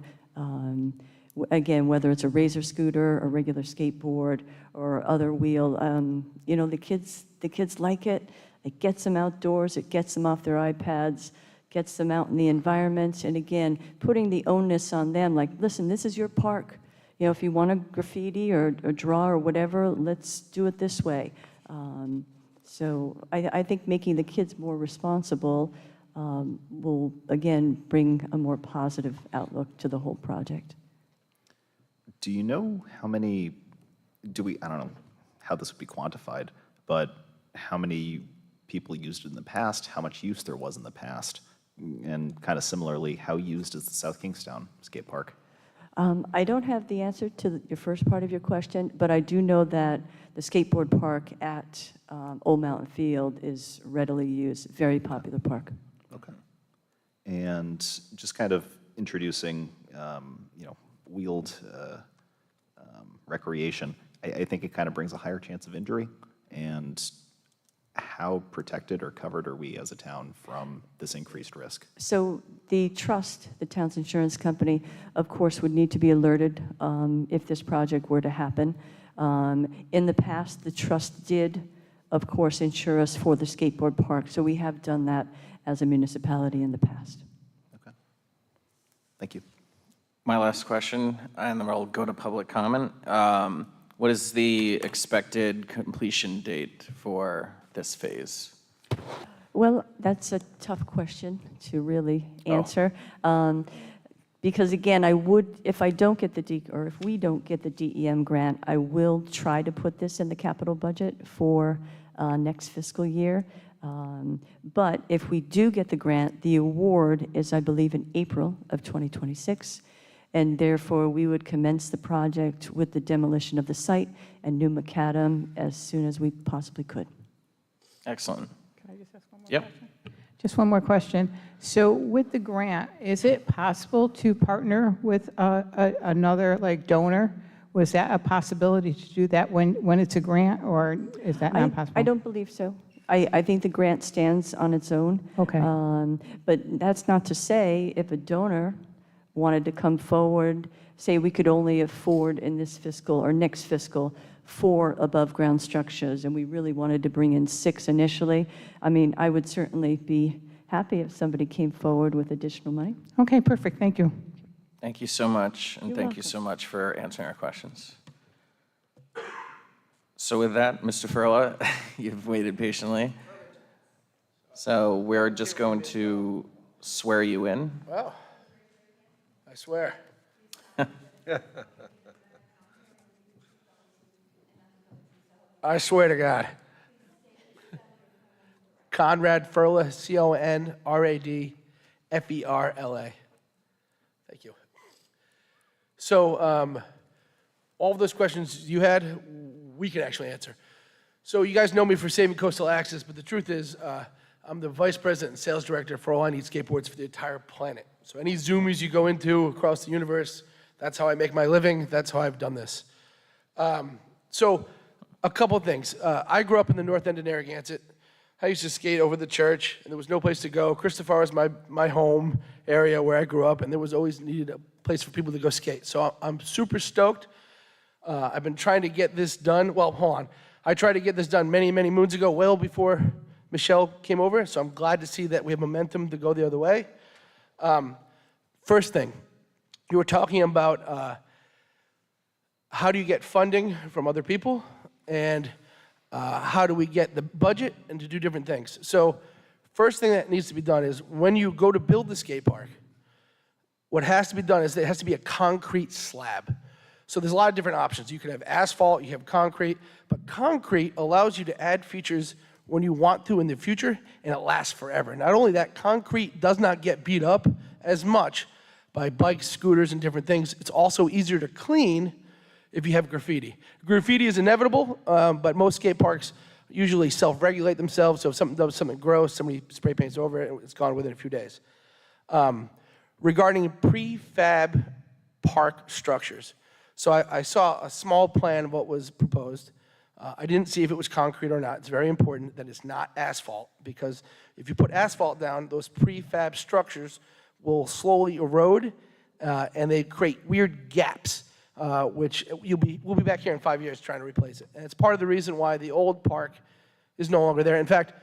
Again, whether it's a razor scooter, a regular skateboard, or other wheel, the kids like it. It gets them outdoors. It gets them off their iPads, gets them out in the environment. And again, putting the onus on them, like, listen, this is your park. If you want to graffiti or draw or whatever, let's do it this way. So I think making the kids more responsible will, again, bring a more positive outlook to the whole project. Do you know how many, I don't know how this would be quantified, but how many people used it in the past, how much use there was in the past, and kind of similarly, how used is the South Kingstown skate park? I don't have the answer to your first part of your question, but I do know that the skateboard park at Old Mountain Field is readily used, very popular park. Okay. And just kind of introducing, wheeled recreation, I think it kind of brings a higher chance of injury. And how protected or covered are we as a town from this increased risk? So the trust, the town's insurance company, of course, would need to be alerted if this project were to happen. In the past, the trust did, of course, insure us for the skateboard park. So we have done that as a municipality in the past. Okay. Thank you. My last question, and then I'll go to public comment. What is the expected completion date for this phase? Well, that's a tough question to really answer. Because again, if we don't get the DEM grant, I will try to put this in the capital budget for next fiscal year. But if we do get the grant, the award is, I believe, in April of 2026. And therefore, we would commence the project with the demolition of the site and new macadam as soon as we possibly could. Excellent. Can I just ask one more Yep. question? Just one more question. So with the grant, is it possible to partner with another like donor? Was that a possibility to do that when it's a grant, or is that not possible? I don't believe so. I think the grant stands on its own. Okay. But that's not to say if a donor wanted to come forward, say we could only afford in this fiscal or next fiscal 4 above-ground structures, and we really wanted to bring in 6 initially. I mean, I would certainly be happy if somebody came forward with additional money. Okay, perfect. Thank you. Thank you so much, and You're thank you so much for answering our questions. So with that, Mr. Furla, you've waited patiently. So we're just going to swear you in. Well, I swear. I swear to God. Conrad Ferla, CONRADFERLA. Thank you. So, all of those questions you had, we can actually answer. So you guys know me for Saving Coastal Access, but the truth is, I'm the Vice President and Sales Director for All I Need Skateboards for the entire planet. So any Zoomies you go into across the universe, that's how I make my living. That's how I've done this. So a couple things. I grew up in the north end of Narragansett. I used to skate over the church, and there was no place to go. Christopher was my home area where I grew up, and there was always needed a place for people to go skate. So I'm super stoked. I've been trying to get this done. Well, hold on. I tried to get this done many, many moons ago, well before Michelle came over, so I'm glad to see that we have momentum to go the other way. First thing, you were talking about how do you get funding from other people, and how do we get the budget and to do different things. So first thing that needs to be done is when you go to build the skate park, what has to be done is there has to be a concrete slab. So there's a lot of different options. You could have asphalt, you have concrete, but concrete allows you to add features when you want to in the future, and it lasts forever. Not only that, concrete does not get beat up as much by bikes, scooters, and different things. It's also easier to clean if you have graffiti. Graffiti is inevitable, but most skate parks usually self-regulate themselves, so if something does something gross, somebody spray paints over it, it's gone within a few days. Regarding prefab park structures, so I saw a small plan of what was proposed. I didn't see if it was concrete or not. It's very important that it's not asphalt, because if you put asphalt down, those prefab structures will slowly erode, and they create weird gaps, which we'll be back here in 5 years trying to replace it. And it's part of the reason why the old park is no longer there. In fact,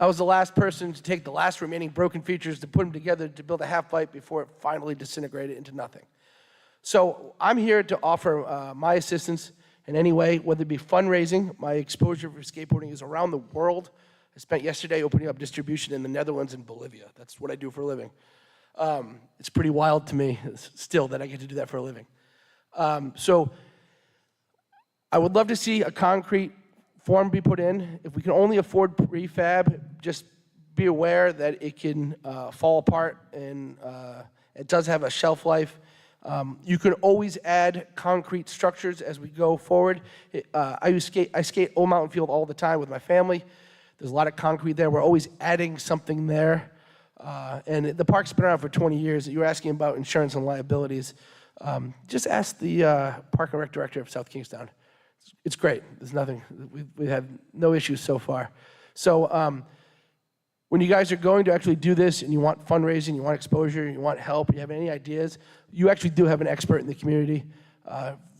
I was the last person to take the last remaining broken features to put them together to build a half pipe before it finally disintegrated into nothing. So I'm here to offer my assistance in any way, whether it be fundraising. My exposure for skateboarding is around the world. I spent yesterday opening up distribution in the Netherlands and Bolivia. That's what I do for a living. It's pretty wild to me still that I get to do that for a living. So I would love to see a concrete form be put in. If we can only afford prefab, just be aware that it can fall apart, and it does have a shelf life. You can always add concrete structures as we go forward. I skate Old Mountain Field all the time with my family. There's a lot of concrete there. We're always adding something there. And the park's been around for 20 years. You were asking about insurance and liabilities. Just ask the Park and Rec Director of South Kingstown. It's great. There's nothing. We've had no issues so far. So when you guys are going to actually do this and you want fundraising, you want exposure, you want help, you have any ideas, you actually do have an expert in the community.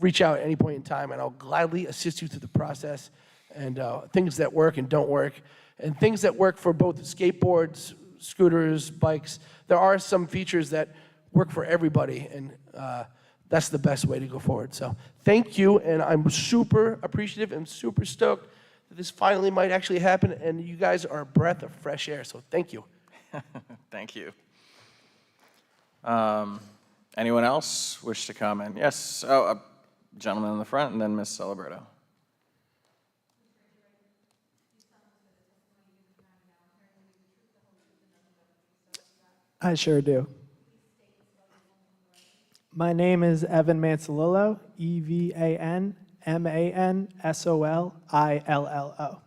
Reach out at any point in time, and I'll gladly assist you through the process, and things that work and don't work, and things that work for both skateboards, scooters, bikes. There are some features that work for everybody, and that's the best way to go forward. So thank you, and I'm super appreciative and super stoked that this finally might actually happen, and you guys are a breath of fresh air, so thank you. Thank you. Anyone else wish to comment? Yes, a gentleman in the front, and then Ms. Celebrato. I sure do. My name is Evan Mansolillo, EvanMansolillo.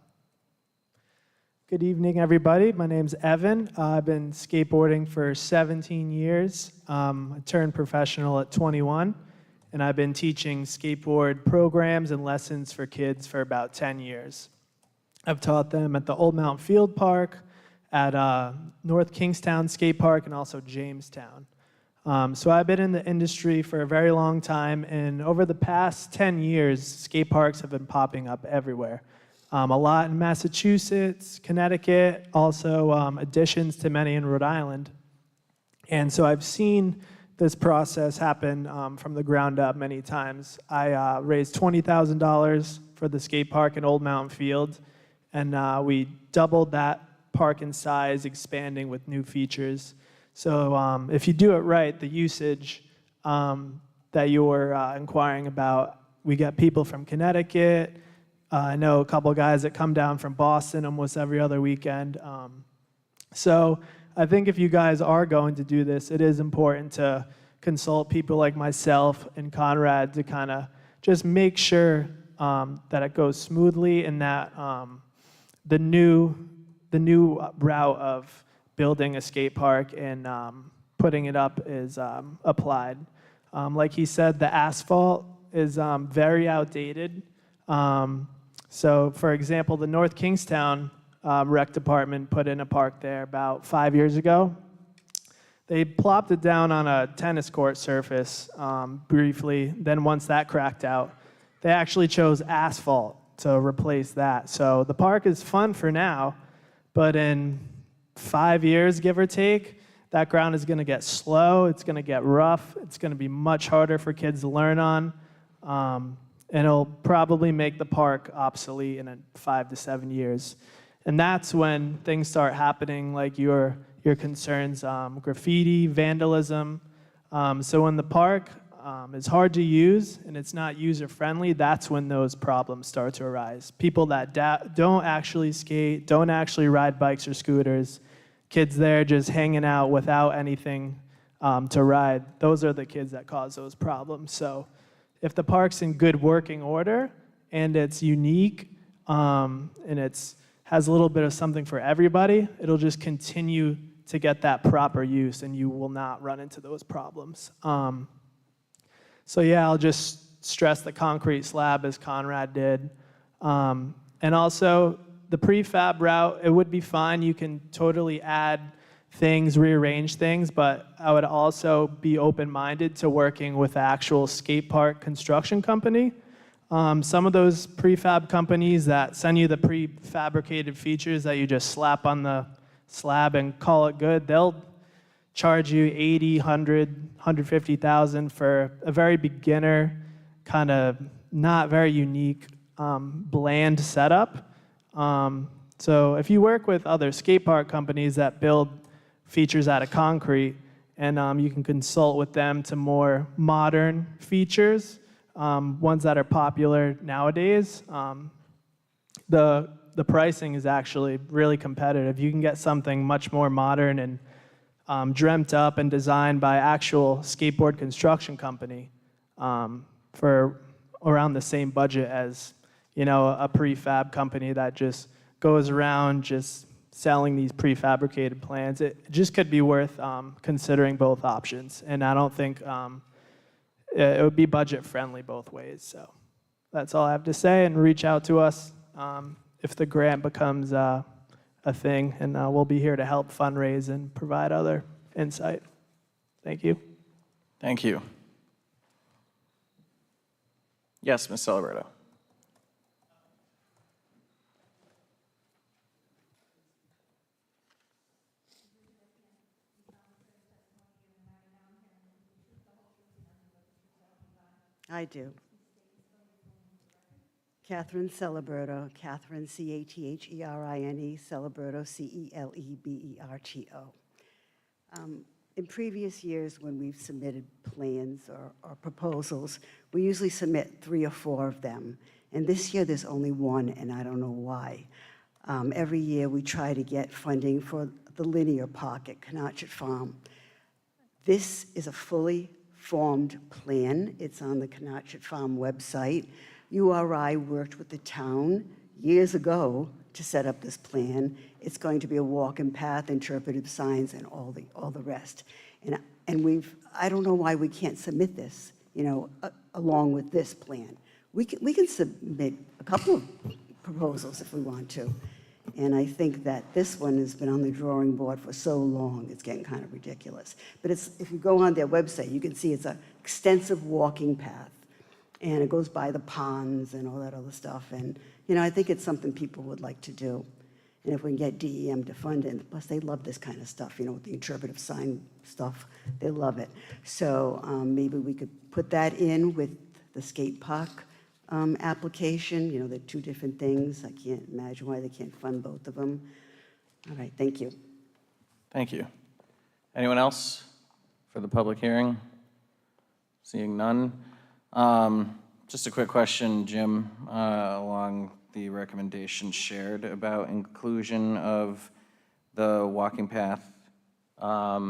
Good evening, everybody. My name's Evan. I've been skateboarding for 17 years. I turned professional at 21, and I've been teaching skateboard programs and lessons for kids for about 10 years. I've taught them at the Old Mountain Field Park, at North Kingstown Skate Park, and also Jamestown. So I've been in the industry for a very long time, and over the past 10 years, skate parks have been popping up everywhere. A lot in Massachusetts, Connecticut, also additions to many in Rhode Island. And so I've seen this process happen from the ground up many times. I raised $20,000 for the skate park in Old Mountain Field, and we doubled that park in size, expanding with new features. So if you do it right, the usage that you were inquiring about, we get people from Connecticut. I know a couple guys that come down from Boston almost every other weekend. So I think if you guys are going to do this, it is important to consult people like myself and Conrad to kind of just make sure that it goes smoothly and that the new route of building a skate park and putting it up is applied. Like he said, the asphalt is very outdated. So, for example, the North Kingstown Rec Department put in a park there about 5 years ago. They plopped it down on a tennis court surface briefly. Then once that cracked out, they actually chose asphalt to replace that. So the park is fun for now, but in 5 years, give or take, that ground is going to get slow, it's going to get rough, it's going to be much harder for kids to learn on, and it'll probably make the park obsolete in 5 to 7 years. And that's when things start happening, like your concerns, graffiti, vandalism. So when the park is hard to use and it's not user-friendly, that's when those problems start to arise. People that don't actually skate, don't actually ride bikes or scooters, kids there just hanging out without anything to ride, those are the kids that cause those problems. So if the park's in good working order and it's unique and it's has a little bit of something for everybody, it'll just continue to get that proper use and you will not run into those problems. So yeah, I'll just stress the concrete slab as Conrad did. And also the prefab route, it would be fine. You can totally add things, rearrange things, but I would also be open-minded to working with the actual skate park construction company. Some of those prefab companies that send you the prefabricated features that you just slap on the slab and call it good, they'll charge you $80,000, $100,000, $150,000 for a very beginner, kind of not very unique, bland setup. So if you work with other skate park companies that build features out of concrete, and you can consult with them to more modern features, ones that are popular nowadays, the pricing is actually really competitive. You can get something much more modern and dreamt up and designed by actual skateboard construction company for around the same budget as, you know, a prefab company that just goes around just selling these prefabricated plans. It just could be worth considering both options, and I don't think it would be budget friendly both ways. So that's all I have to say, and reach out to us if the grant becomes a thing, and we'll be here to help fundraise and provide other insight. Thank you. Thank you. Yes, Ms. Celebrato. I do. Catherine Celeberto, Catherine Catherine, Celeberto, Celeberto. In previous years, when we've submitted plans or proposals, we usually submit 3 or 4 of them. And this year, there's only 1, and I don't know why. Every year, we try to get funding for the linear park at Canachet Farm. This is a fully formed plan. It's on the Canachet Farm website. URI worked with the town years ago to set up this plan. It's going to be a walking path, interpretive signs, and all the rest. And I don't know why we can't submit this, along with this plan. We can submit a couple of proposals if we want to. And I think that this one has been on the drawing board for so long, it's getting kind of ridiculous. But if you go on their website, you can see it's an extensive walking path. And it goes by the ponds and all that other stuff. And, I think it's something people would like to do. And if we can get DEM to fund it, plus they love this kind of stuff, with the interpretive sign stuff, they love it. So maybe we could put that in with the skate park application. They're two different things. I can't imagine why they can't fund both of them. All right, thank you. Thank you. Anyone else for the public hearing? Seeing none. Just a quick question, Jim, along the recommendation shared about inclusion of the walking path. I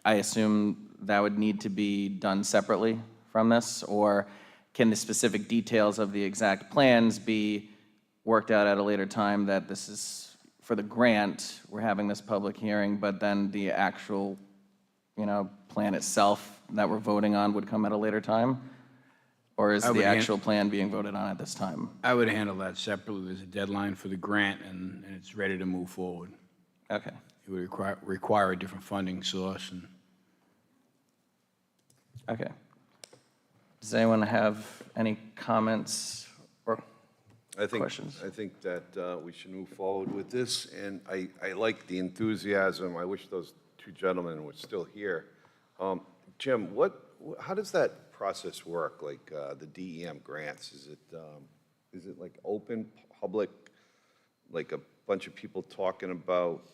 assume that would need to be done separately from this, or can the specific details of the exact plans be worked out at a later time, that this is for the grant, we're having this public hearing, but then the actual, plan itself that we're voting on would come at a later time? Or is the actual plan being voted on at this time? I would handle that separately. There's a deadline for the grant, and it's ready to move forward. Okay. It would require a different funding source. Okay. Does anyone have any comments or questions? I think that we should move forward with this, and I like the enthusiasm. I wish those two gentlemen were still here. Jim, how does that process work, like the DEM grants? Is it like open, public, like a bunch of people talking about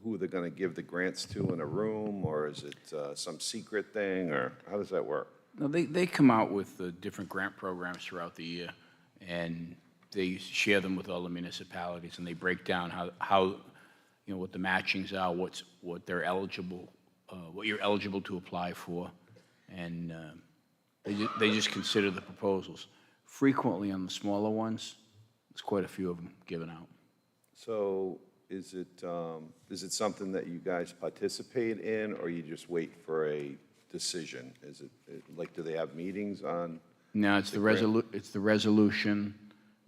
who they're going to give the grants to in a room, or is it some secret thing, or how does that work? No, they come out with different grant programs throughout the year, and they share them with all the municipalities, and they break down how what the matchings are, what they're eligible, what you're eligible to apply for, and they just consider the proposals. Frequently on the smaller ones, there's quite a few of them given out. So is it something that you guys participate in, or you just wait for a decision? Is it like, do they have meetings on? No, it's the resolution,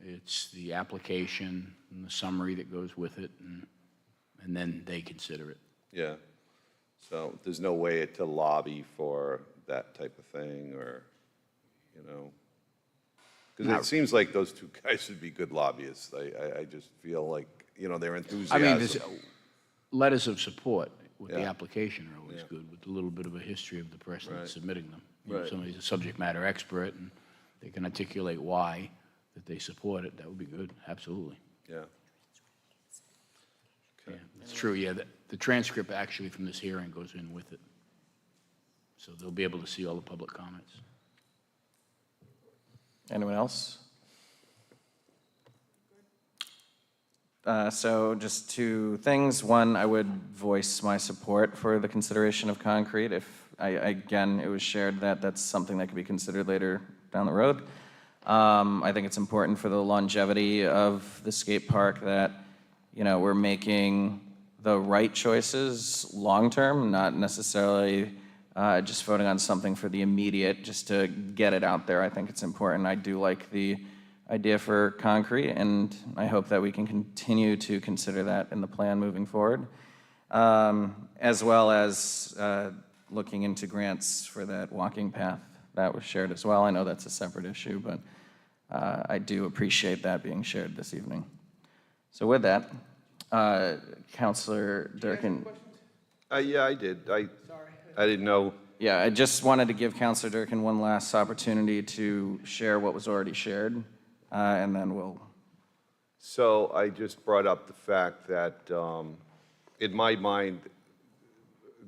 it's the application, and the summary that goes with it, and then they consider it. Yeah. So there's no way to lobby for that type of thing, or, because it seems like those two guys would be good lobbyists. I just feel like, they're enthusiastic. I mean, there's letters of support with the application are always good, with a little bit of a history of the person that's submitting them. If somebody's a subject matter expert and they can articulate why that they support it, that would be good, absolutely. Yeah. Yeah, it's true, yeah. The transcript actually from this hearing goes in with it. So they'll be able to see all the public comments. Anyone else? So just two things. One, I would voice my support for the consideration of concrete. Again, it was shared that that's something that could be considered later down the road. I think it's important for the longevity of the skate park that, we're making the right choices long-term, not necessarily just voting on something for the immediate, just to get it out there. I think it's important. I do like the idea for concrete, and I hope that we can continue to consider that in the plan moving forward, as well as looking into grants for that walking path that was shared as well. I know that's a separate issue, but I do appreciate that being shared this evening. So with that, Councilor Durkin. Yeah, I did. I didn't know. Yeah, I just wanted to give Councilor Durkin one last opportunity to share what was already shared, and then we'll. So I just brought up the fact that, in my mind,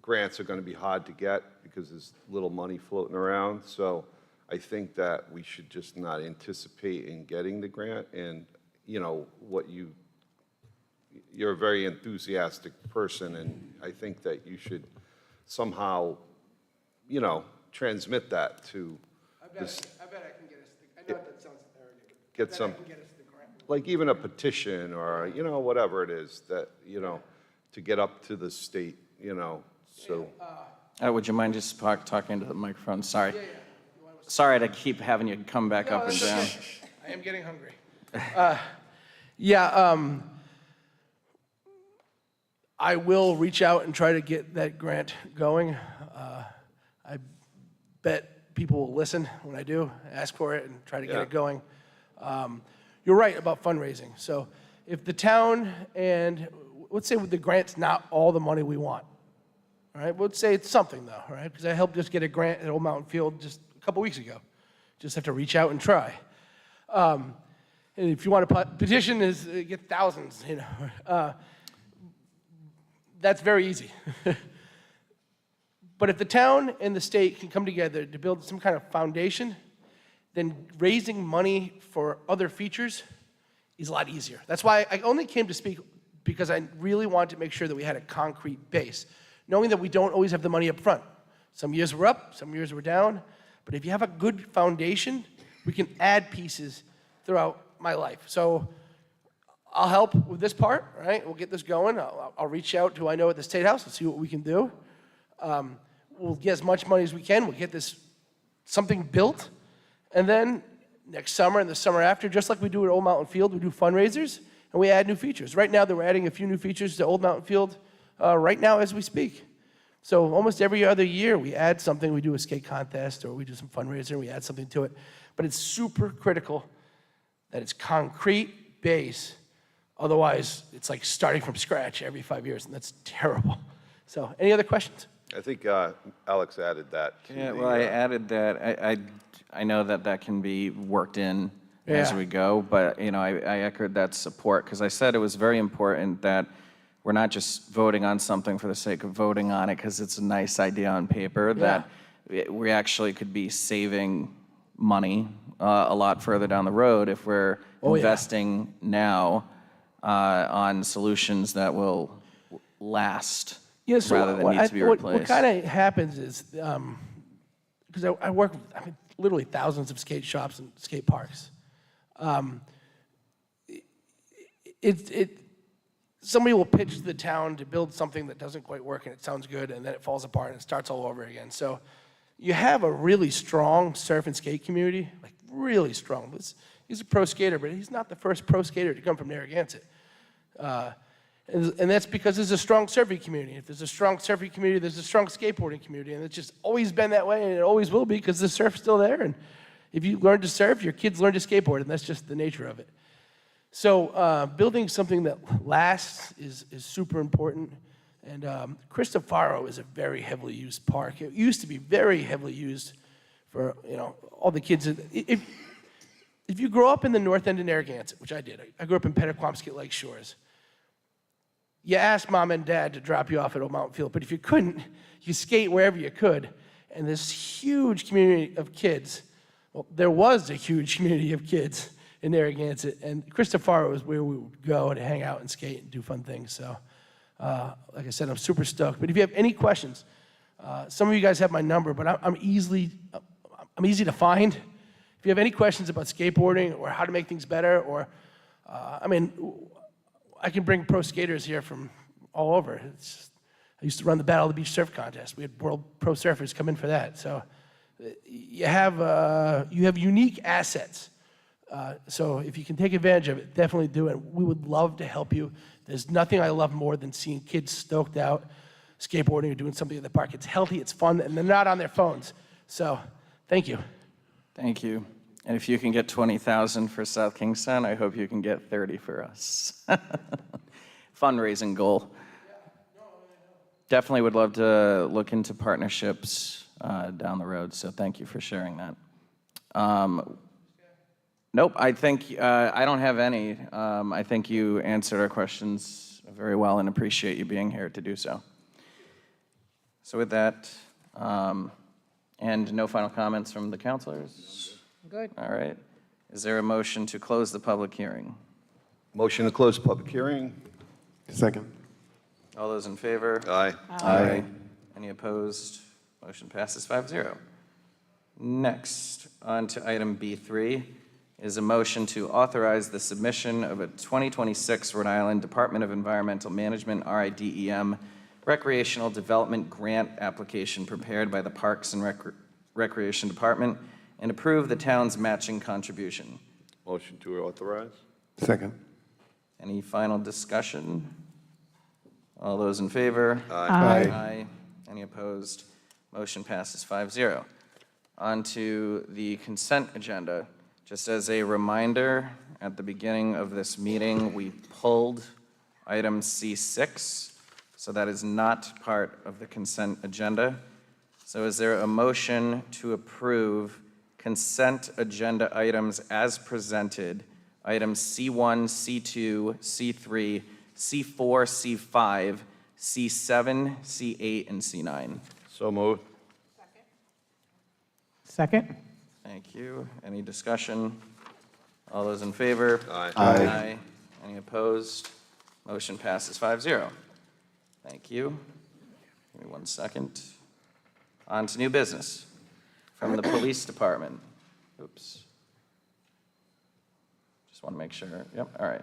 grants are going to be hard to get because there's little money floating around. So I think that we should just not anticipate in getting the grant. And, you're a very enthusiastic person, and I think that you should somehow, transmit that to this. I bet I can get us, I know that sounds arrogant. Get some. I can get us the grant. like even a petition or, you know, whatever it is that, you know, to get up to the state, you know, so. Would you mind just talking to the microphone? Sorry. Sorry to keep having you come back up and down. I am getting hungry. I will reach out and try to get that grant going. I bet people will listen when I do, ask for it, and try to get it going. You're right about fundraising. So if the town and, let's say the grant's not all the money we want, all right? Let's say it's something though, right? Because I helped just get a grant at Old Mountain Field just a couple weeks ago. Just have to reach out and try. And if you want to petition, is get thousands, you know. That's very easy. But if the town and the state can come together to build some kind of foundation, then raising money for other features is a lot easier. That's why I only came to speak, because I really wanted to make sure that we had a concrete base, knowing that we don't always have the money up front. Some years we're up, some years we're down, but if you have a good foundation, we can add pieces throughout my life. So I'll help with this part, right? We'll get this going. I'll reach out to who I know at the State House and see what we can do. We'll get as much money as we can. We'll get this something built. And then next summer and the summer after, just like we do at Old Mountain Field, we do fundraisers and we add new features. Right now, we're adding a few new features to Old Mountain Field right now as we speak. So almost every other year, we add something. We do a skate contest or we do some fundraiser and we add something to it. But it's super critical that it's concrete base. Otherwise, it's like starting from scratch every 5 years, and that's terrible. So any other questions? I think Alex added that. To Yeah, the, well, I added that. I know that that can be worked in as we go, but you know, I echoed that support because I said it was very important that we're not just voting on something for the sake of voting on it because it's a nice idea on paper, that we actually could be saving money a lot further down the road if we're investing now on solutions that will last rather than need to be replaced. What kind of happens is, because I work with literally thousands of skate shops and skate parks. Somebody will pitch to the town to build something that doesn't quite work and it sounds good and then it falls apart and it starts all over again. So you have a really strong surf and skate community, like really strong. He's a pro skater, but he's not the first pro skater to come from Narragansett. And that's because there's a strong surfing community. If there's a strong surfing community, there's a strong skateboarding community. And it's just always been that way, and it always will be because the surf's still there. And if you learn to surf, your kids learn to skateboard, and that's just the nature of it. So building something that lasts is super important. And Cristofaro is a very heavily used park. It used to be very heavily used for, you know, all the kids. If you grow up in the north end of Narragansett, which I did, I grew up in Pettaquamsket Lake Shores. You asked mom and dad to drop you off at Old Mountain Field, but if you couldn't, you skate wherever you could. And this huge community of kids, well, there was a huge community of kids in Narragansett, and Cristofaro was where we would go to hang out and skate and do fun things. So, like I said, I'm super stoked. But if you have any questions, some of you guys have my number, but I'm easy to find. If you have any questions about skateboarding or how to make things better, or, I can bring pro skaters here from all over. I used to run the Battle of the Beach Surf Contest. We had world pro surfers come in for that. So you have unique assets. So if you can take advantage of it, definitely do it. We would love to help you. There's nothing I love more than seeing kids stoked out skateboarding or doing something at the park. It's healthy, it's fun, and they're not on their phones. So thank you. Thank you. And if you can get 20,000 for South Kingstown, I hope you can get 30 for us. Fundraising goal. Definitely would love to look into partnerships down the road, so thank you for sharing that. Nope, I think, I don't have any. I think you answered our questions very well and appreciate you being here to do so. So with that, and no final comments from the counselors? Good. All right. Is there a motion to close the public hearing? Motion to close public hearing. Second. All those in favor? Aye. Aye. Any opposed? Motion passes 5-0. Next, on to item B3, is a motion to authorize the submission of a 2026 Rhode Island Department of Environmental Management, RIDEM, recreational development grant application prepared by the Parks and Recreation Department and approve the town's matching contribution. Motion to authorize? Second. Any final discussion? All those in favor? Aye. Aye. Any opposed? Motion passes 5-0. On to the consent agenda. Just as a reminder, at the beginning of this meeting, we pulled item C6, so that is not part of the consent agenda. So is there a motion to approve consent agenda items as presented, items C1, C2, C3, C4, C5, C7, C8, and C9? So moved. Second? Thank you. Any discussion? All those in favor? Aye. Aye. Any opposed? Motion passes 5-0. Thank you. Give me 1 second. On to new business from the police department. Oops. Just want to make sure. Yep, all right.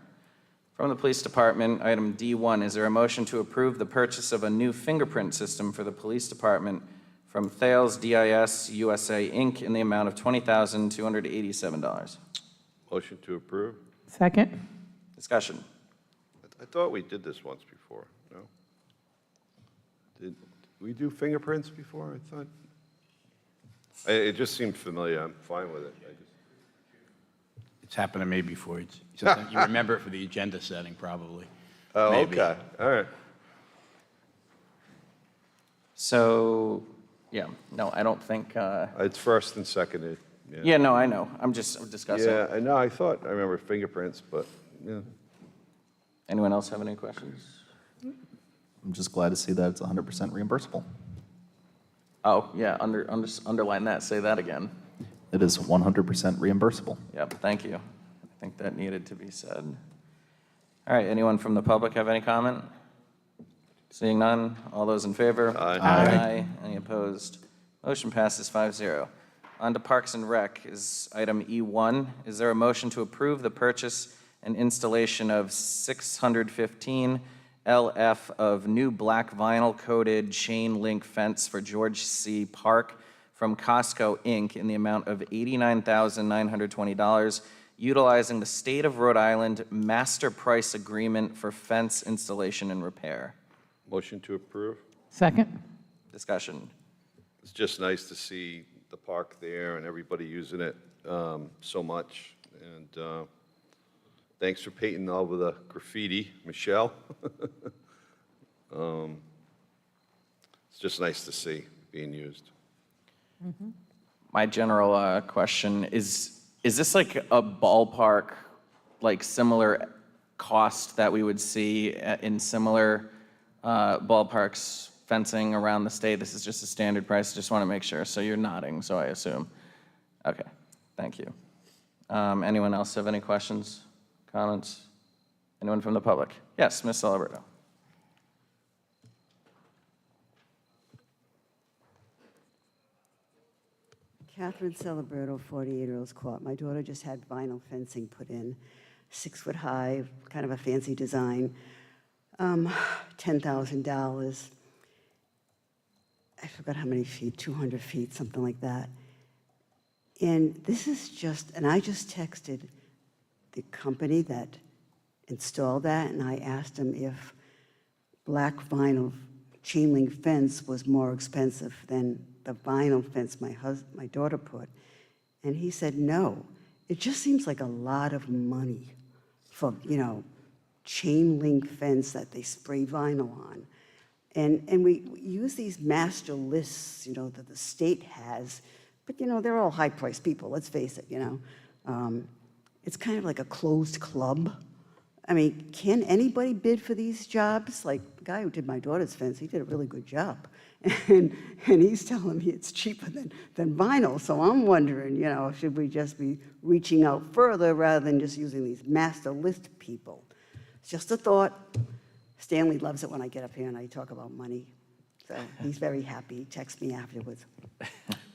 From the police department, item D1, is there a motion to approve the purchase of a new fingerprint system for the police department from Thales DIS USA, Inc. in the amount of $20,287? Motion to approve? Second? Discussion. I thought we did this once before, no? Did we do fingerprints before? I thought, it just seemed familiar. I'm fine with it. It's happened to me before. It's just that you remember it for the agenda setting, probably. Oh, Maybe. okay, all right. So, yeah, no, I don't think, It's first and seconded. yeah, no, I know. I'm discussing. Yeah, I know, I thought, I remember fingerprints, but, yeah. Anyone else have any questions? I'm just glad to see that it's 100% reimbursable. Oh, yeah, underline that, say that again. It is 100% reimbursable. Yep, thank you. I think that needed to be said. All right, anyone from the public have any comment? Seeing none, all those in favor? Aye. Aye. Any opposed? Motion passes 5-0. On to Parks and Rec is item E1. Is there a motion to approve the purchase and installation of 615 LF of new black vinyl coated chain link fence for George C. Park from Costco, Inc. in the amount of $89,920, utilizing the State of Rhode Island Master Price Agreement for fence installation and repair? Motion to approve? Second? Discussion. It's just nice to see the park there and everybody using it so much. And thanks for painting over the graffiti, Michelle. It's just nice to see being used. My general question is this like a ballpark, like similar cost that we would see in similar ballparks fencing around the state? This is just a standard price. Just want to make sure. So you're nodding, so I assume. Okay, thank you. Anyone else have any questions, comments? Anyone from the public? Yes, Ms. Celebrato. Catherine Celebrato, 48 Earls Court. My daughter just had vinyl fencing put in, 6 foot high, kind of a fancy design, $10,000. I forgot how many feet, 200 feet, something like that. And this is just, and I just texted the company that installed that, and I asked them if black vinyl chain link fence was more expensive than the vinyl fence my daughter put. And he said, no. It just seems like a lot of money for, chain link fence that they spray vinyl on. And we use these master lists, that the state has, but, they're all high-priced people, let's face it, It's kind of like a closed club. I mean, can anybody bid for these jobs? Like the guy who did my daughter's fence, he did a really good job. And he's telling me it's cheaper than vinyl. So I'm wondering, should we just be reaching out further rather than just using these master list people? It's just a thought. Stanley loves it when I get up here and I talk about money. So he's very happy. He texts me afterwards.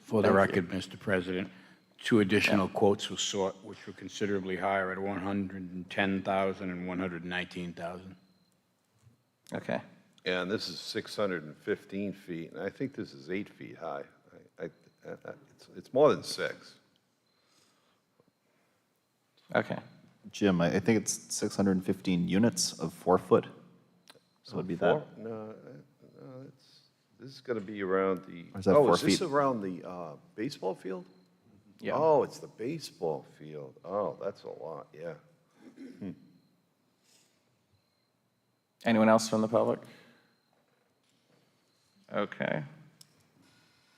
For the record, Mr. President, 2 additional quotes were sought, which were considerably higher at 110,000 and 119,000. Okay. And this is 615 feet, and I think this is 8 feet high. It's more than 6. Okay. Jim, I think it's 615 units of 4 foot. So it'd be that. No, this is going to be around the. Or is that 4 is this feet? around the baseball field? Yeah. Oh, it's the baseball field. Oh, that's a lot, yeah. Anyone else from the public? Okay.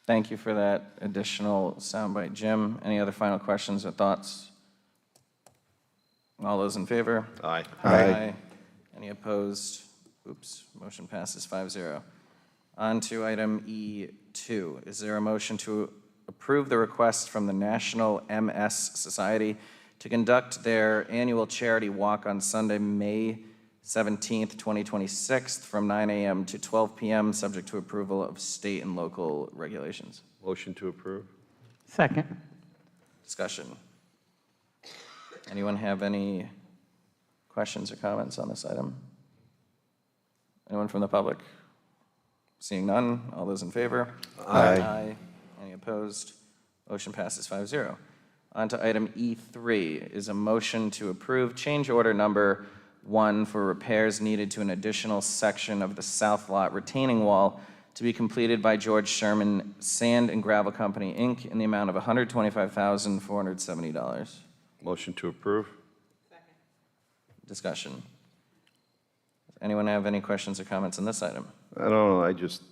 Thank you for that additional soundbite, Jim. Any other final questions or thoughts? All those in favor? Aye. Aye. Any opposed? Oops, motion passes 5-0. On to item E2. Is there a motion to approve the request from the National MS Society to conduct their annual charity walk on Sunday, May 17th, 2026, from 9 a.m. to 12 p.m., subject to approval of state and local regulations? Motion to approve? Second. Discussion. Anyone have any questions or comments on this item? Anyone from the public? Seeing none, all those in favor? Aye. Any opposed? Motion passes 5-0. On to item E3 is a motion to approve change order number 1 for repairs needed to an additional section of the South Lot retaining wall to be completed by George Sherman Sand and Gravel Company, Inc. in the amount of $125,470. Motion to approve? Discussion. Does anyone have any questions or comments on this item? I don't know, I just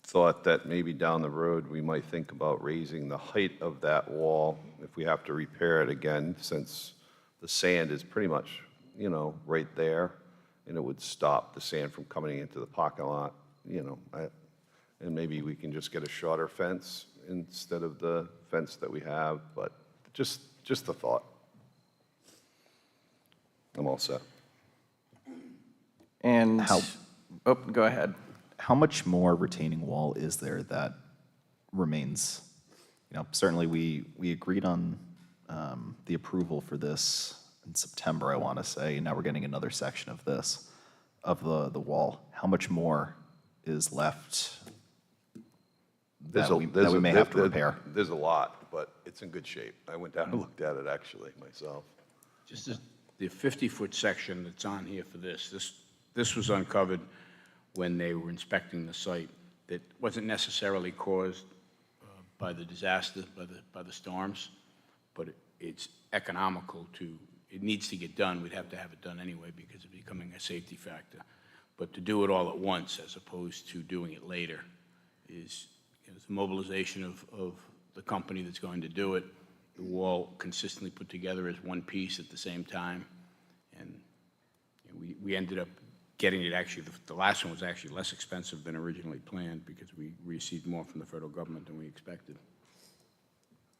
thought that maybe down the road, we might think about raising the height of that wall if we have to repair it again, since the sand is pretty much, right there, and it would stop the sand from coming into the parking lot, and maybe we can just get a shorter fence instead of the fence that we have, but just a thought. I'm all set. And oh, go ahead. How much more retaining wall is there that remains? Certainly we agreed on the approval for this in September, I want to say, and now we're getting another section of this, of the wall. How much more is left that we may have to repair? There's a lot, but it's in good shape. I went down and looked at it actually myself. Just the 50-foot section that's on here for this was uncovered when they were inspecting the site. That wasn't necessarily caused by the disaster, by the storms, but it's economical it needs to get done. We'd have to have it done anyway because it's becoming a safety factor. But to do it all at once as opposed to doing it later is the mobilization of the company that's going to do it, the wall consistently put together as one piece at the same time. And we ended up getting it actually, the last one was actually less expensive than originally planned because we received more from the federal government than we expected.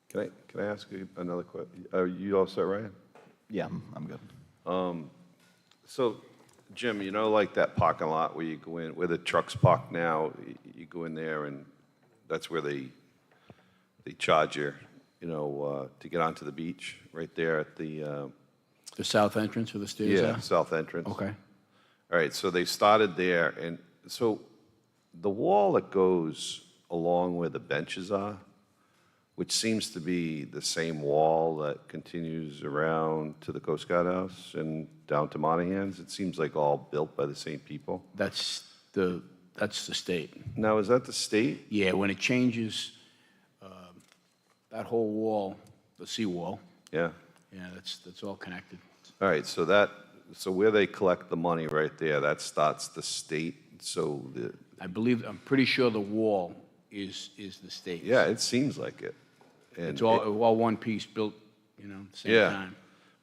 Can I ask you another question? Are you all set, Ryan? Yeah, I'm good. So, Jim, like that parking lot where you go in, where the trucks park now, you go in there and that's where they charge you, to get onto the beach, right there at the south entrance where the stairs are? Yeah, south entrance. Okay. All right, so they started there, and so the wall that goes along where the benches are, which seems to be the same wall that continues around to the Coast Guard House and down to Monahan's, it seems like all built by the same people. That's the state. Now, is that the state? Yeah, when it changes, that whole wall, the seawall, Yeah. that's all connected. All right, so where they collect the money right there, that starts the state, so I'm pretty sure the wall is the state. Yeah, it seems like it. And It's all one piece built, at the same time.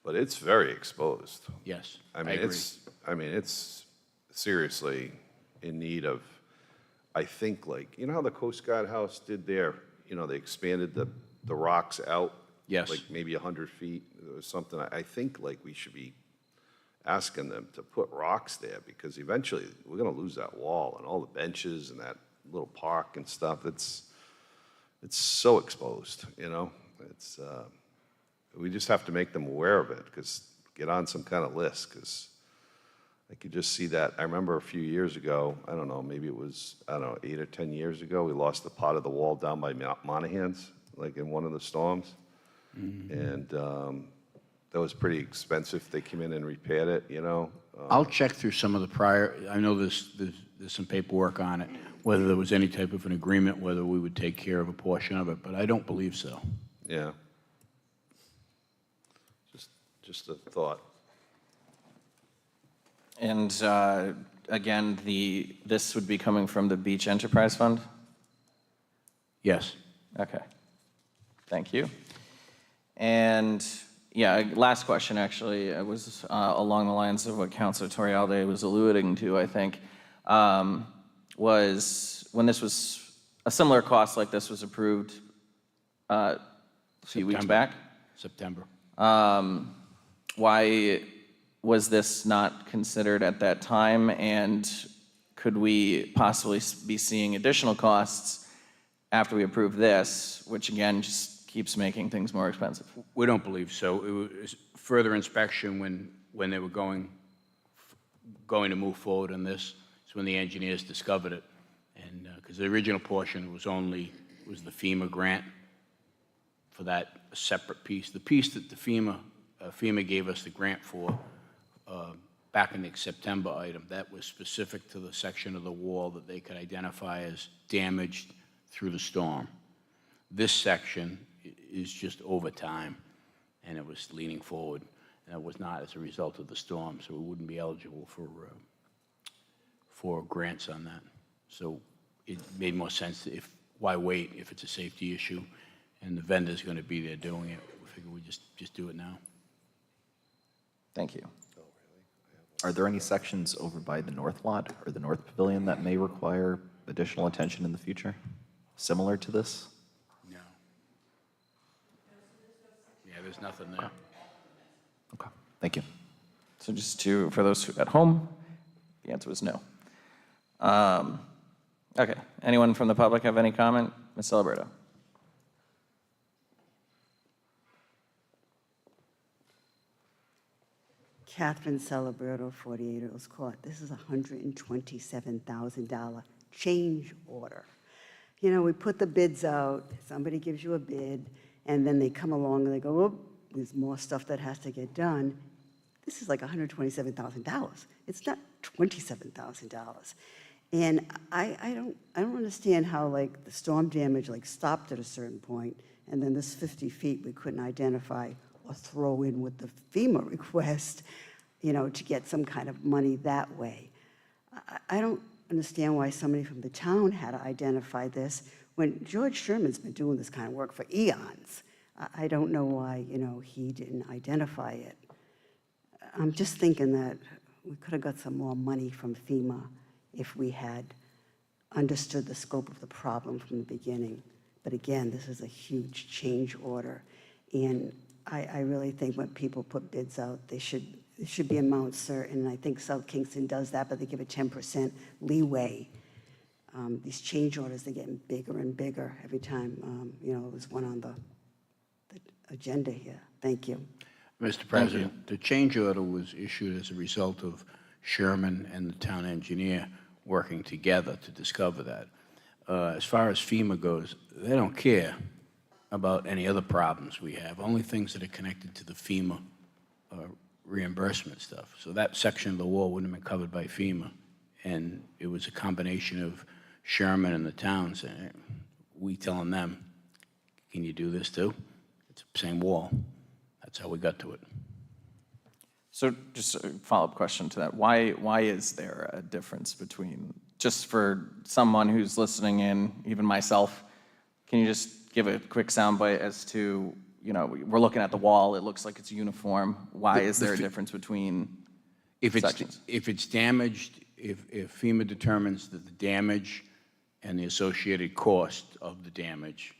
But it's very exposed. Yes, I mean, it's seriously in need of, I think, how the Coast Guard House did there, they expanded the rocks out. Yes. Like maybe 100 feet or something. I think we should be asking them to put rocks there because eventually we're going to lose that wall and all the benches and that little park and stuff. it's so exposed, you know? It's, we just have to make them aware of it, because get on some kind of list, because I could just see that. I remember a few years ago, I don't know, maybe it was, I don't know, 8 or 10 years ago, we lost the pot of the wall down by Monahan's, like in one of the storms. And that was pretty expensive. They came in and repaired it, you know? I'll check through some of the prior, I know there's some paperwork on it, whether there was any type of an agreement, whether we would take care of a portion of it, but I don't believe so. Yeah. Just a thought. And again, this would be coming from the Beach Enterprise Fund? Yes. Okay. Thank you. And yeah, last question, actually, it was along the lines of what Councilor Torialde was alluding to, I think, was when this was, a similar cost like this was approved a few weeks back. September. Why was this not considered at that time? And could we possibly be seeing additional costs after we approve this, which again, just keeps making things more expensive? We don't believe so. It was further inspection when they were going to move forward on this. It's when the engineers discovered it. And because the original portion was the FEMA grant for that separate piece. The piece that the FEMA gave us the grant for back in the September item, that was specific to the section of the wall that they could identify as damaged through the storm. This section is just over time, and it was leaning forward, and it was not as a result of the storm, so we wouldn't be eligible for grants on that. So it made more sense why wait if it's a safety issue, and the vendor's going to be there doing it. We figure we just do it now. Thank you. Are there any sections over by the north lot or the north pavilion that may require additional attention in the future, similar to this? No. Yeah, there's nothing there. Okay, thank you. So just for those at home, the answer was no. Okay, anyone from the public have any comment? Ms. Celebrato. Catherine Celebrato, 48 Earls Court. This is a $127,000 change order. You know, we put the bids out, somebody gives you a bid, and then they come along and they go, oh, there's more stuff that has to get done. This is like $127,000. It's not $27,000. And I don't understand how, like, the storm damage, like, stopped at a certain point, and then this 50 feet we couldn't identify or throw in with the FEMA request, you know, to get some kind of money that way. I don't understand why somebody from the town had to identify this when George Sherman's been doing this kind of work for eons. I don't know why, you know, he didn't identify it. I'm just thinking that we could have got some more money from FEMA if we had understood the scope of the problem from the beginning. But again, this is a huge change order. And I really think when people put bids out, it should be amount certain. And I think South Kingston does that, but they give a 10% leeway. These change orders, they're getting bigger and bigger every time, you know, there's one on the agenda here. Thank you. Mr. President, the change order was issued as a result of Sherman and the town engineer working together to discover that. As far as FEMA goes, they don't care about any other problems we have, only things that are connected to the FEMA reimbursement stuff. So that section of the wall wouldn't have been covered by FEMA. And it was a combination of Sherman and the town saying, we telling them, can you do this too? It's the same wall. That's how we got to it. So just a follow-up question to that. Why is there a difference between, just for someone who's listening in, even myself, can you just give a quick soundbite as to, you know, we're looking at the wall, it looks like it's uniform. Why is there a difference between sections? If it's damaged, if FEMA determines that the damage and the associated cost of the damage,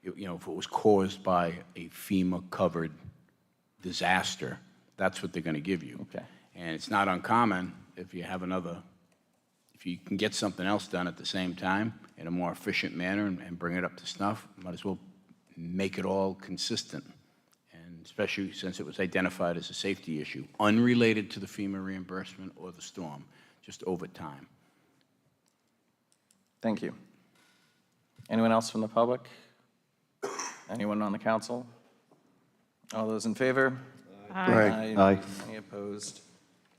you know, if it was caused by a FEMA-covered disaster, that's what they're going to give you. Okay. And it's not uncommon if you if you can get something else done at the same time in a more efficient manner and bring it up to snuff, might as well make it all consistent, and especially since it was identified as a safety issue, unrelated to the FEMA reimbursement or the storm, just over time. Thank you. Anyone else from the public? Anyone on the council? All those in favor? Aye. Aye. Any opposed?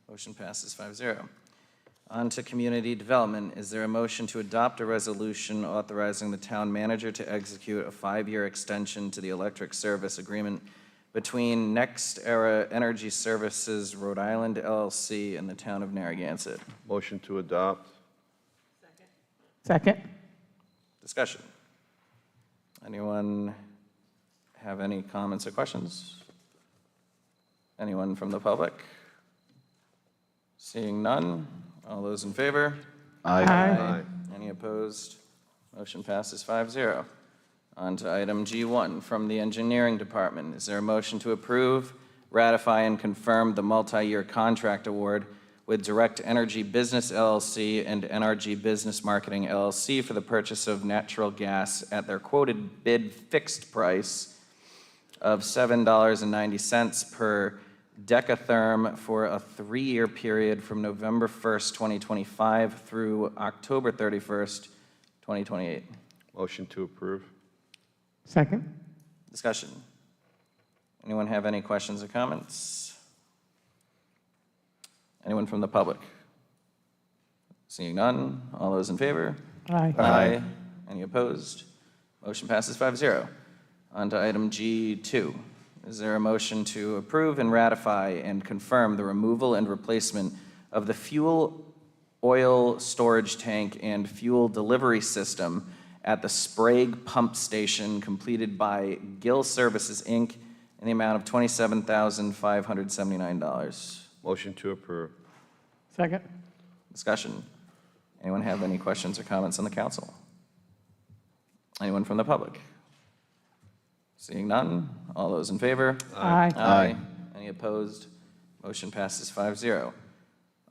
Motion passes 5-0. On to community development. Is there a motion to adopt a resolution authorizing the town manager to execute a 5-year extension to the electric service agreement between Next Era Energy Services Rhode Island LLC and the town of Narragansett? Motion to adopt. Second. Discussion. Anyone have any comments or questions? Anyone from the public? Seeing none, all those in favor? Aye. Aye. Any opposed? Motion passes 5-0. On to item G1 from the Engineering Department. Is there a motion to approve, ratify, and confirm the multi-year contract award with Direct Energy Business LLC and NRG Business Marketing LLC for the purchase of natural gas at their quoted bid fixed price of $7.90 per decatherm for a 3-year period from November 1st, 2025 through October 31st, 2028. Motion to approve. Second. Discussion. Anyone have any questions or comments? Anyone from the public? Seeing none, all those in favor? Aye. Aye. Any opposed? Motion passes 5-0. On to item G2. Is there a motion to approve and ratify and confirm the removal and replacement of the fuel oil storage tank and fuel delivery system at the Sprague Pump Station completed by Gill Services, Inc. in the amount of $27,579? Motion to approve. Second. Discussion. Anyone have any questions or comments on the council? Anyone from the public? Seeing none, all those in favor? Aye. Aye. Any opposed? Motion passes 5-0.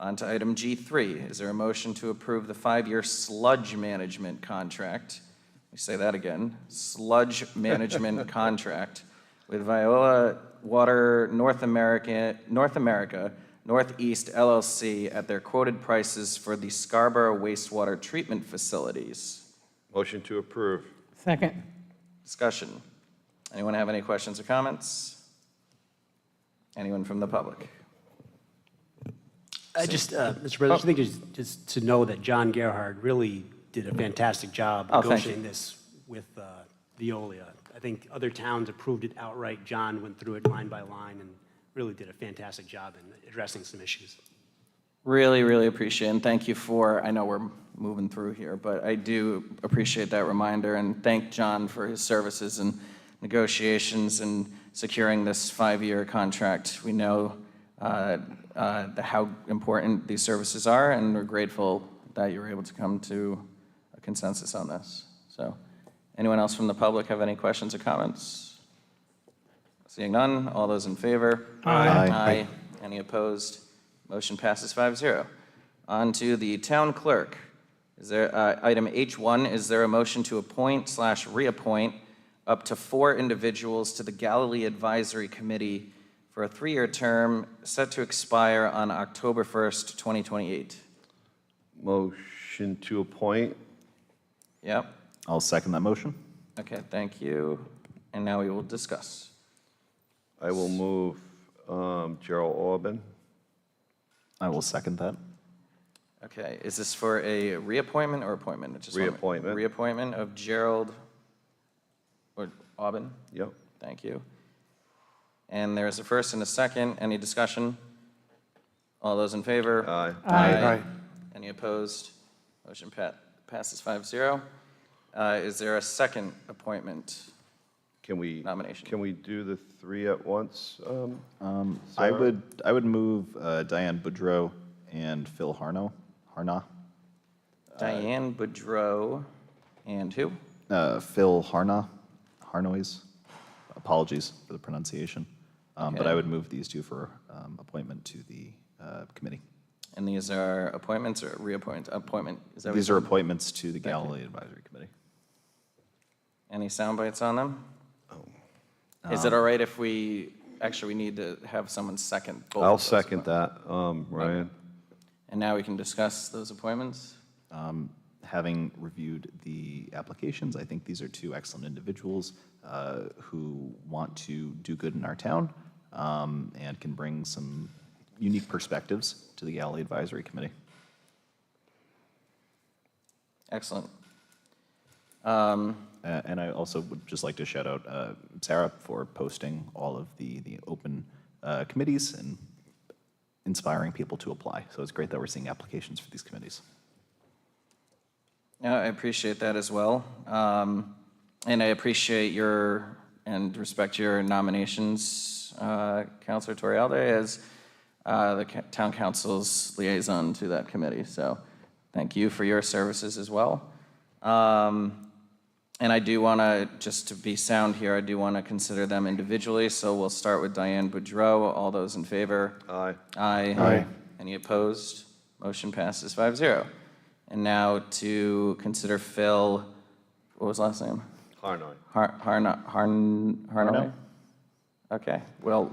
On to item G3. Is there a motion to approve the 5-year sludge management contract? Let me say that again. Sludge management contract with Viola Water North America Northeast LLC at their quoted prices for the Scarborough wastewater treatment facilities. Motion to approve. Second. Discussion. Anyone have any questions or comments? Anyone from the public? Mr. President, I think just to know that John Gerhard really did a fantastic job Oh, thank you. negotiating this with Veolia. I think other towns approved it outright. John went through it line by line and really did a fantastic job in addressing some issues. Really, really appreciate it, and thank you for, I know we're moving through here, but I do appreciate that reminder, and thank John for his services and negotiations and securing this 5-year contract. We know how important these services are, and we're grateful that you were able to come to a consensus on this. So, anyone else from the public have any questions or comments? Seeing none, all those in favor? Aye. Aye. Any opposed? Motion passes 5-0. On to the town clerk. Is there, item H1, is there a motion to appoint/reappoint up to 4 individuals to the Galilee Advisory Committee for a 3-year term set to expire on October 1st, 2028? Motion to appoint. Yep. I'll second that motion. Okay, thank you. And now we will discuss. I will move Gerald Orban. I will second that. Okay, is this for a reappointment or appointment? I just wanna- Reappointment. Reappointment of Gerald or Aubin? Yep. Thank you. And there's a first and a second. Any discussion? All those in favor? Aye. Aye. Any opposed? Motion passes 5-0. Is there a second appointment nomination? Can we do the 3 at once? I would move Diane Boudreau and Phil Harnaugh. Diane Boudreau and who? Phil Harnois. Apologies for the pronunciation. But Okay. I would move these two for appointment to the committee. And these are appointments or appointment? Is that what These you are said? appointments to the Galilee Advisory Committee. Any sound bites on them? Is it all right if we need to have someone second both I'll of those second appointments? that, Ryan. And now we can discuss those appointments? Having reviewed the applications, I think these are two excellent individuals who want to do good in our town and can bring some unique perspectives to the Galley Advisory Committee. Excellent. And I also would just like to shout out Sarah for posting all of the open committees and inspiring people to apply. So it's great that we're seeing applications for these committees. Yeah, I appreciate that as well. And I appreciate your and respect your nominations, Councilor Torialde, as the town council's liaison to that committee. So thank you for your services as well. And I do want to, just to be sound here, I do want to consider them individually. So we'll start with Diane Boudreau. All those in favor? Aye. Aye. Aye. Any opposed? Motion passes 5-0. And now to consider Phil, what was last name? Harnoy. Harnoy? Okay, well,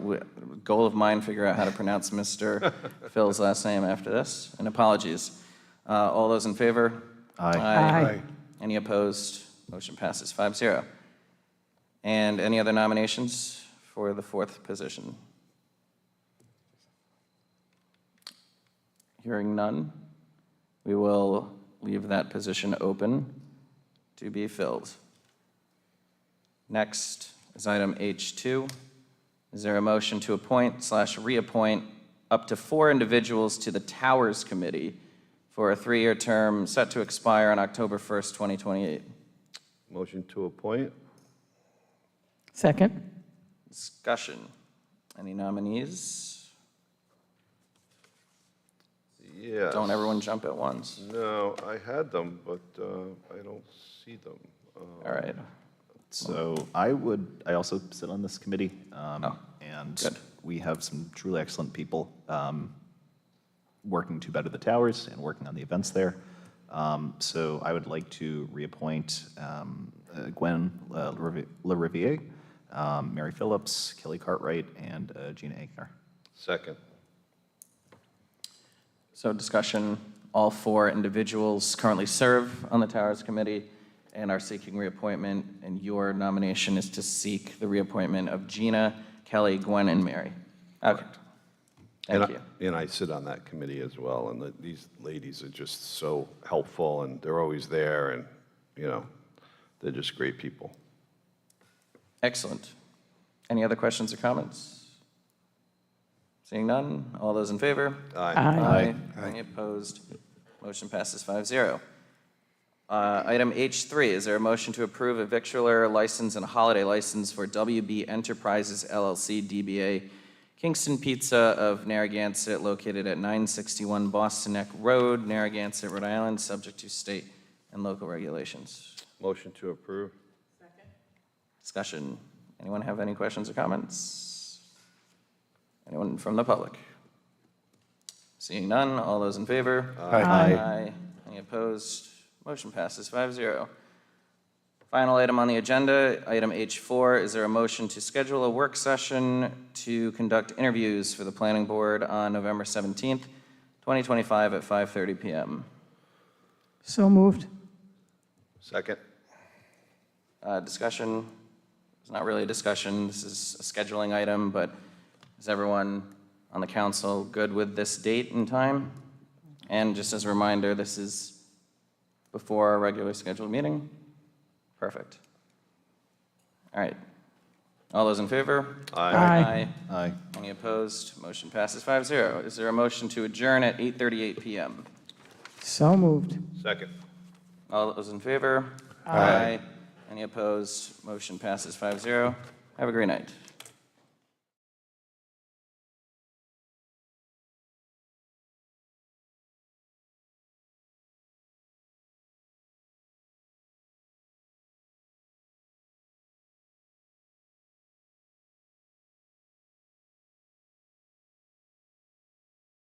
goal of mine, figure out how to pronounce Mr. Phil's last name after this, and apologies. All those in favor? Aye. Aye. Any opposed? Motion passes 5-0. And any other nominations for the fourth position? Hearing none, we will leave that position open to be filled. Next is item H2. Is there a motion to appoint/reappoint up to 4 individuals to the Towers Committee for a 3-year term set to expire on October 1st, 2028? Motion to appoint? Second. Discussion. Any nominees? Yes. Don't everyone jump at once. No, I had them, but I don't see them. All right. So I also sit on this committee, and good. we have some truly excellent people working to better the towers and working on the events there. So I would like to reappoint Gwen LaRiviere, Mary Phillips, Kelly Cartwright, and Gina Aikner. Second. So discussion, all 4 individuals currently serve on the Towers Committee and are seeking reappointment, and your nomination is to seek the reappointment of Gina, Kelly, Gwen, and Mary. Okay. Thank you. And I sit on that committee as well, and these ladies are just so helpful, and they're always there, and, they're just great people. Excellent. Any other questions or comments? Seeing none, all those in favor? Aye. Aye. Any opposed? Motion passes 5-0. Item H3, is there a motion to approve a victualler license and a holiday license for WB Enterprises LLC DBA Kingston Pizza of Narragansett, located at 961 Boston Neck Road, Narragansett, Rhode Island, subject to state and local regulations? Motion to approve? Discussion. Anyone have any questions or comments? Anyone from the public? Seeing none, all those in favor? Aye. Any opposed? Motion passes 5-0. Final item on the agenda, item H4, is there a motion to schedule a work session to conduct interviews for the planning board on November 17th, 2025 at 5:30 p.m.? So moved. Second. Discussion? It's not really a discussion, this is a scheduling item, but is everyone on the council good with this date and time? And just as a reminder, this is before our regular scheduled meeting? Perfect. All right. All those in favor? Aye. Aye. Any opposed? Motion passes 5-0. Is there a motion to adjourn at 8:38 p.m.? So moved. Second. All those in favor? Aye. Any opposed? Motion passes 5-0. Have a great night.